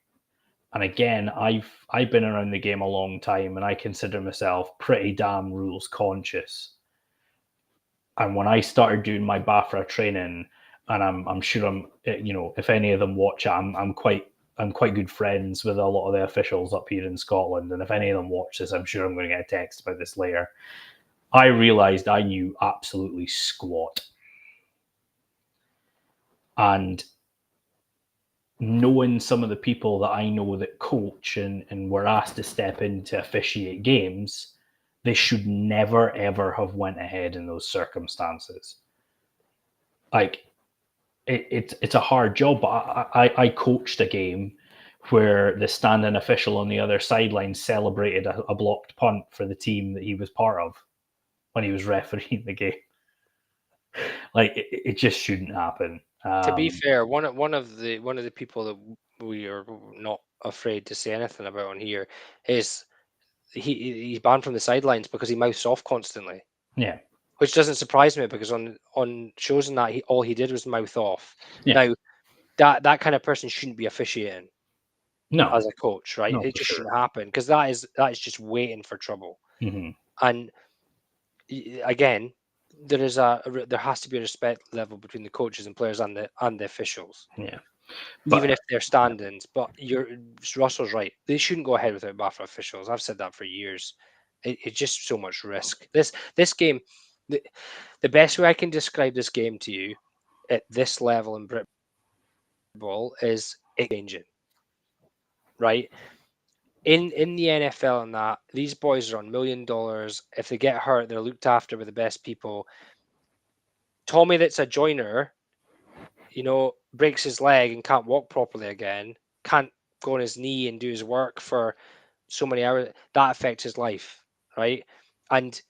And again, I've been around the game a long time and I consider myself pretty damn rules conscious. And when I started doing my BAFRA training, and I'm sure if any of them watch it, I'm quite good friends with a lot of the officials up here in Scotland. And if any of them watch this, I'm sure I'm going to get a text about this later. I realized I knew absolutely squat. And knowing some of the people that I know that coach and were asked to step in to officiate games, they should never, ever have went ahead in those circumstances. Like, it's a hard job, but I coached a game where the standing official on the other sideline celebrated a blocked punt for the team that he was part of when he was refereeing the game. Like, it just shouldn't happen. To be fair, one of the people that we are not afraid to say anything about on here is he's banned from the sidelines because he mouths off constantly. Yeah, which doesn't surprise me because on shows and that all he did was mouth off. Yeah. Now that kind of person shouldn't be officiating. No, as a coach, right? No, it just sure. shouldn't happen because that is just waiting for trouble. Mm-hmm. And again, there has to be a respect level between the coaches and players and the officials. Yeah. Even if they're stand-ins. But Russell's right. They shouldn't go ahead without BAFRA officials. I've said that for years. It's just so much risk. This game, the best way I can describe this game to you at this level in Britball is changing. Right? In the NFL and that, these boys are on $1 million. If they get hurt, they're looked after by the best people. Tommy that's a joiner, breaks his leg and can't walk properly again, can't go on his knee and do his work for so many hours, that affects his life, right? And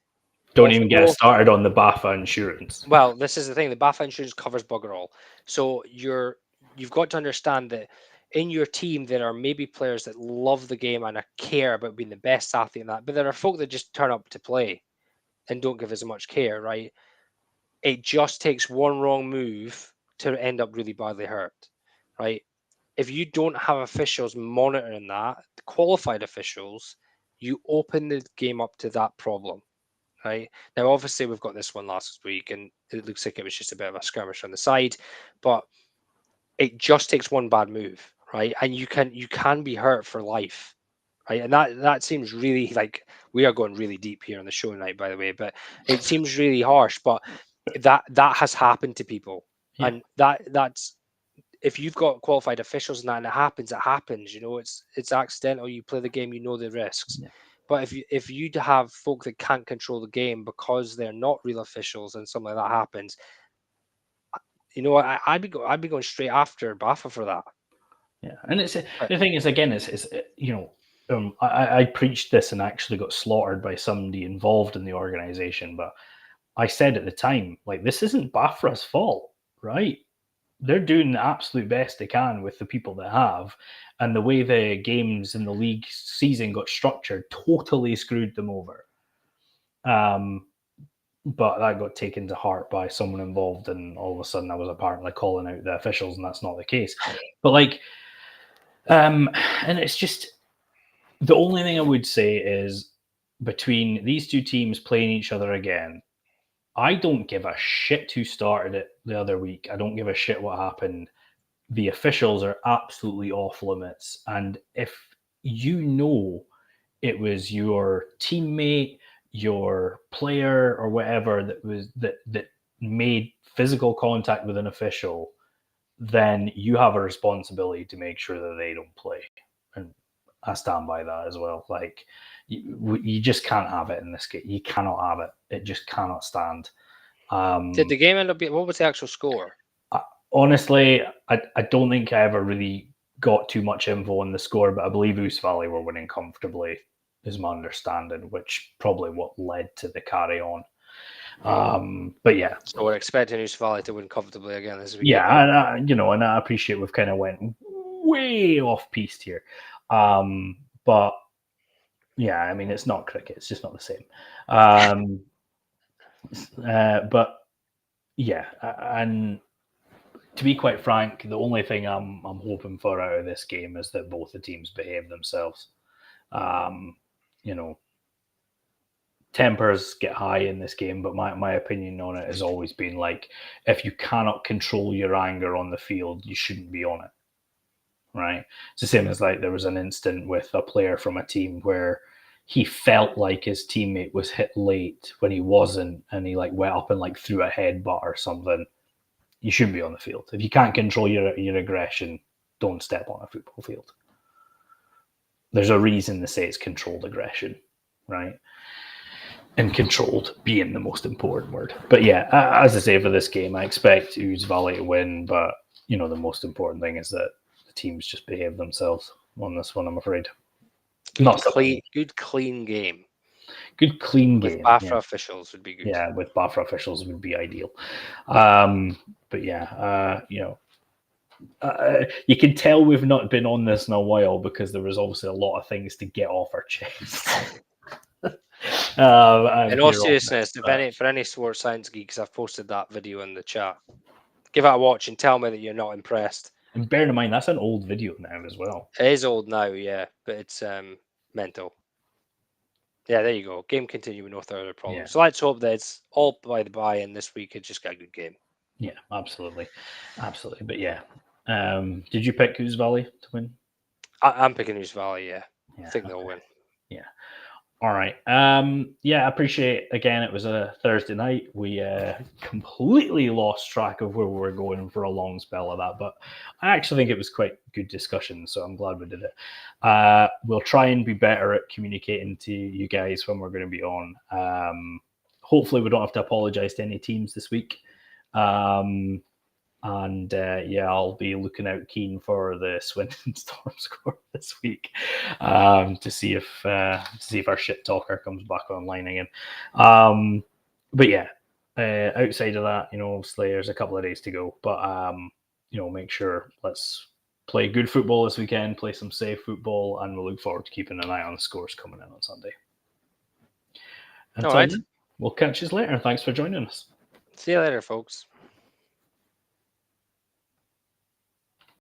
don't even get started on the BAFA insurance. Well, this is the thing. The BAFA insurance covers bugger all. So you've got to understand that in your team, there are maybe players that love the game and care about being the best athlete in that, but there are folk that just turn up to play and don't give as much care, right? It just takes one wrong move to end up really badly hurt, right? If you don't have officials monitoring that, qualified officials, you open the game up to that problem, right? Now, obviously, we've got this one last week, and it looks like it was just a bit of a skirmish on the side, but it just takes one bad move, right? And you can be hurt for life, right? And that seems really like we are going really deep here on the show tonight, by the way, but it seems really harsh, but that has happened to people, and that's if you've got qualified officials and it happens. You know, it's accidental. You play the game, you know the risks. Yeah. But if you have folk that can't control the game because they're not real officials and something like that happens, you know, I'd be going straight after BAFA for that. Yeah, and the thing is, again, is you know, I preached this and actually got slaughtered by somebody involved in the organization, but I said at the time, like, this isn't BAFRA's fault, right? They're doing the absolute best they can with the people they have, and the way the games in the league season got structured totally screwed them over. But that got taken to heart by someone involved, and all of a sudden I was apparently calling out the officials, and that's not the case. But like, and it's just the only thing I would say is between these two teams playing each other again, I don't give a shit who started it the other week. I don't give a shit what happened. The officials are absolutely off limits. And if you know it was your teammate, your player, or whatever that made physical contact with an official, then you have a responsibility to make sure that they don't play. And I stand by that as well. Like, you just can't have it in this game. You cannot have it. It just cannot stand. Did the game end up being, what was the actual score? Honestly, I don't think I ever really got too much info on the score, but I believe Ouse Valley were winning comfortably, is my understanding, which probably what led to the carry on. But yeah. So we're expecting Ouse Valley to win comfortably again this week. Yeah, and I appreciate we've kind of went way off piste here. But yeah, I mean, it's not cricket. It's just not the same. But yeah, and to be quite frank, the only thing I'm hoping for out of this game is that both the teams behave themselves. You know, tempers get high in this game, but my opinion on it has always been like, if you cannot control your anger on the field, you shouldn't be on it. Right? It's the same as like there was an instant with a player from a team where he felt like his teammate was hit late when he wasn't, and he like went up and like threw a headbutt or something. You shouldn't be on the field. If you can't control your aggression, don't step on a football field. There's a reason they say it's controlled aggression, right? And controlled being the most important word. But yeah, as I say, for this game, I expect Ouse Valley to win, but you know, the most important thing is that the teams just behave themselves on this one, I'm afraid. Good clean game. Good clean game. With BAFRA officials would be good. Yeah, with BAFRA officials would be ideal. But yeah, you know, you can tell we've not been on this in a while because there was obviously a lot of things to get off our chest. In all seriousness, for any sports science geeks, I've posted that video in the chat. Give it a watch and tell me that you're not impressed. And bearing in mind, that's an old video now as well. It is old now, yeah, but it's mental. Yeah, there you go. Game continue with no further problems. Yeah. So let's hope that it's all by the by, and this week it's just got a good game. Yeah, absolutely. But yeah, did you pick Ouse Valley to win? I'm picking Ouse Valley. Yeah, I think they'll win. Yeah. All right. Yeah, I appreciate, again, it was a Thursday night. We completely lost track of where we were going for a long spell of that, but I actually think it was quite good discussion, so I'm glad we did it. We'll try and be better at communicating to you guys when we're going to be on. Hopefully we don't have to apologize to any teams this week. And And I'll be looking out keen for the Swindon Storm score this week to see if our shit talker comes back online again. But yeah, outside of that, obviously there's a couple of days to go. But make sure let's play good football this weekend, play some safe football, and we'll look forward to keeping an eye on the scores coming in on Sunday. Until then, we'll catch you later. Thanks for joining us. See you later, folks.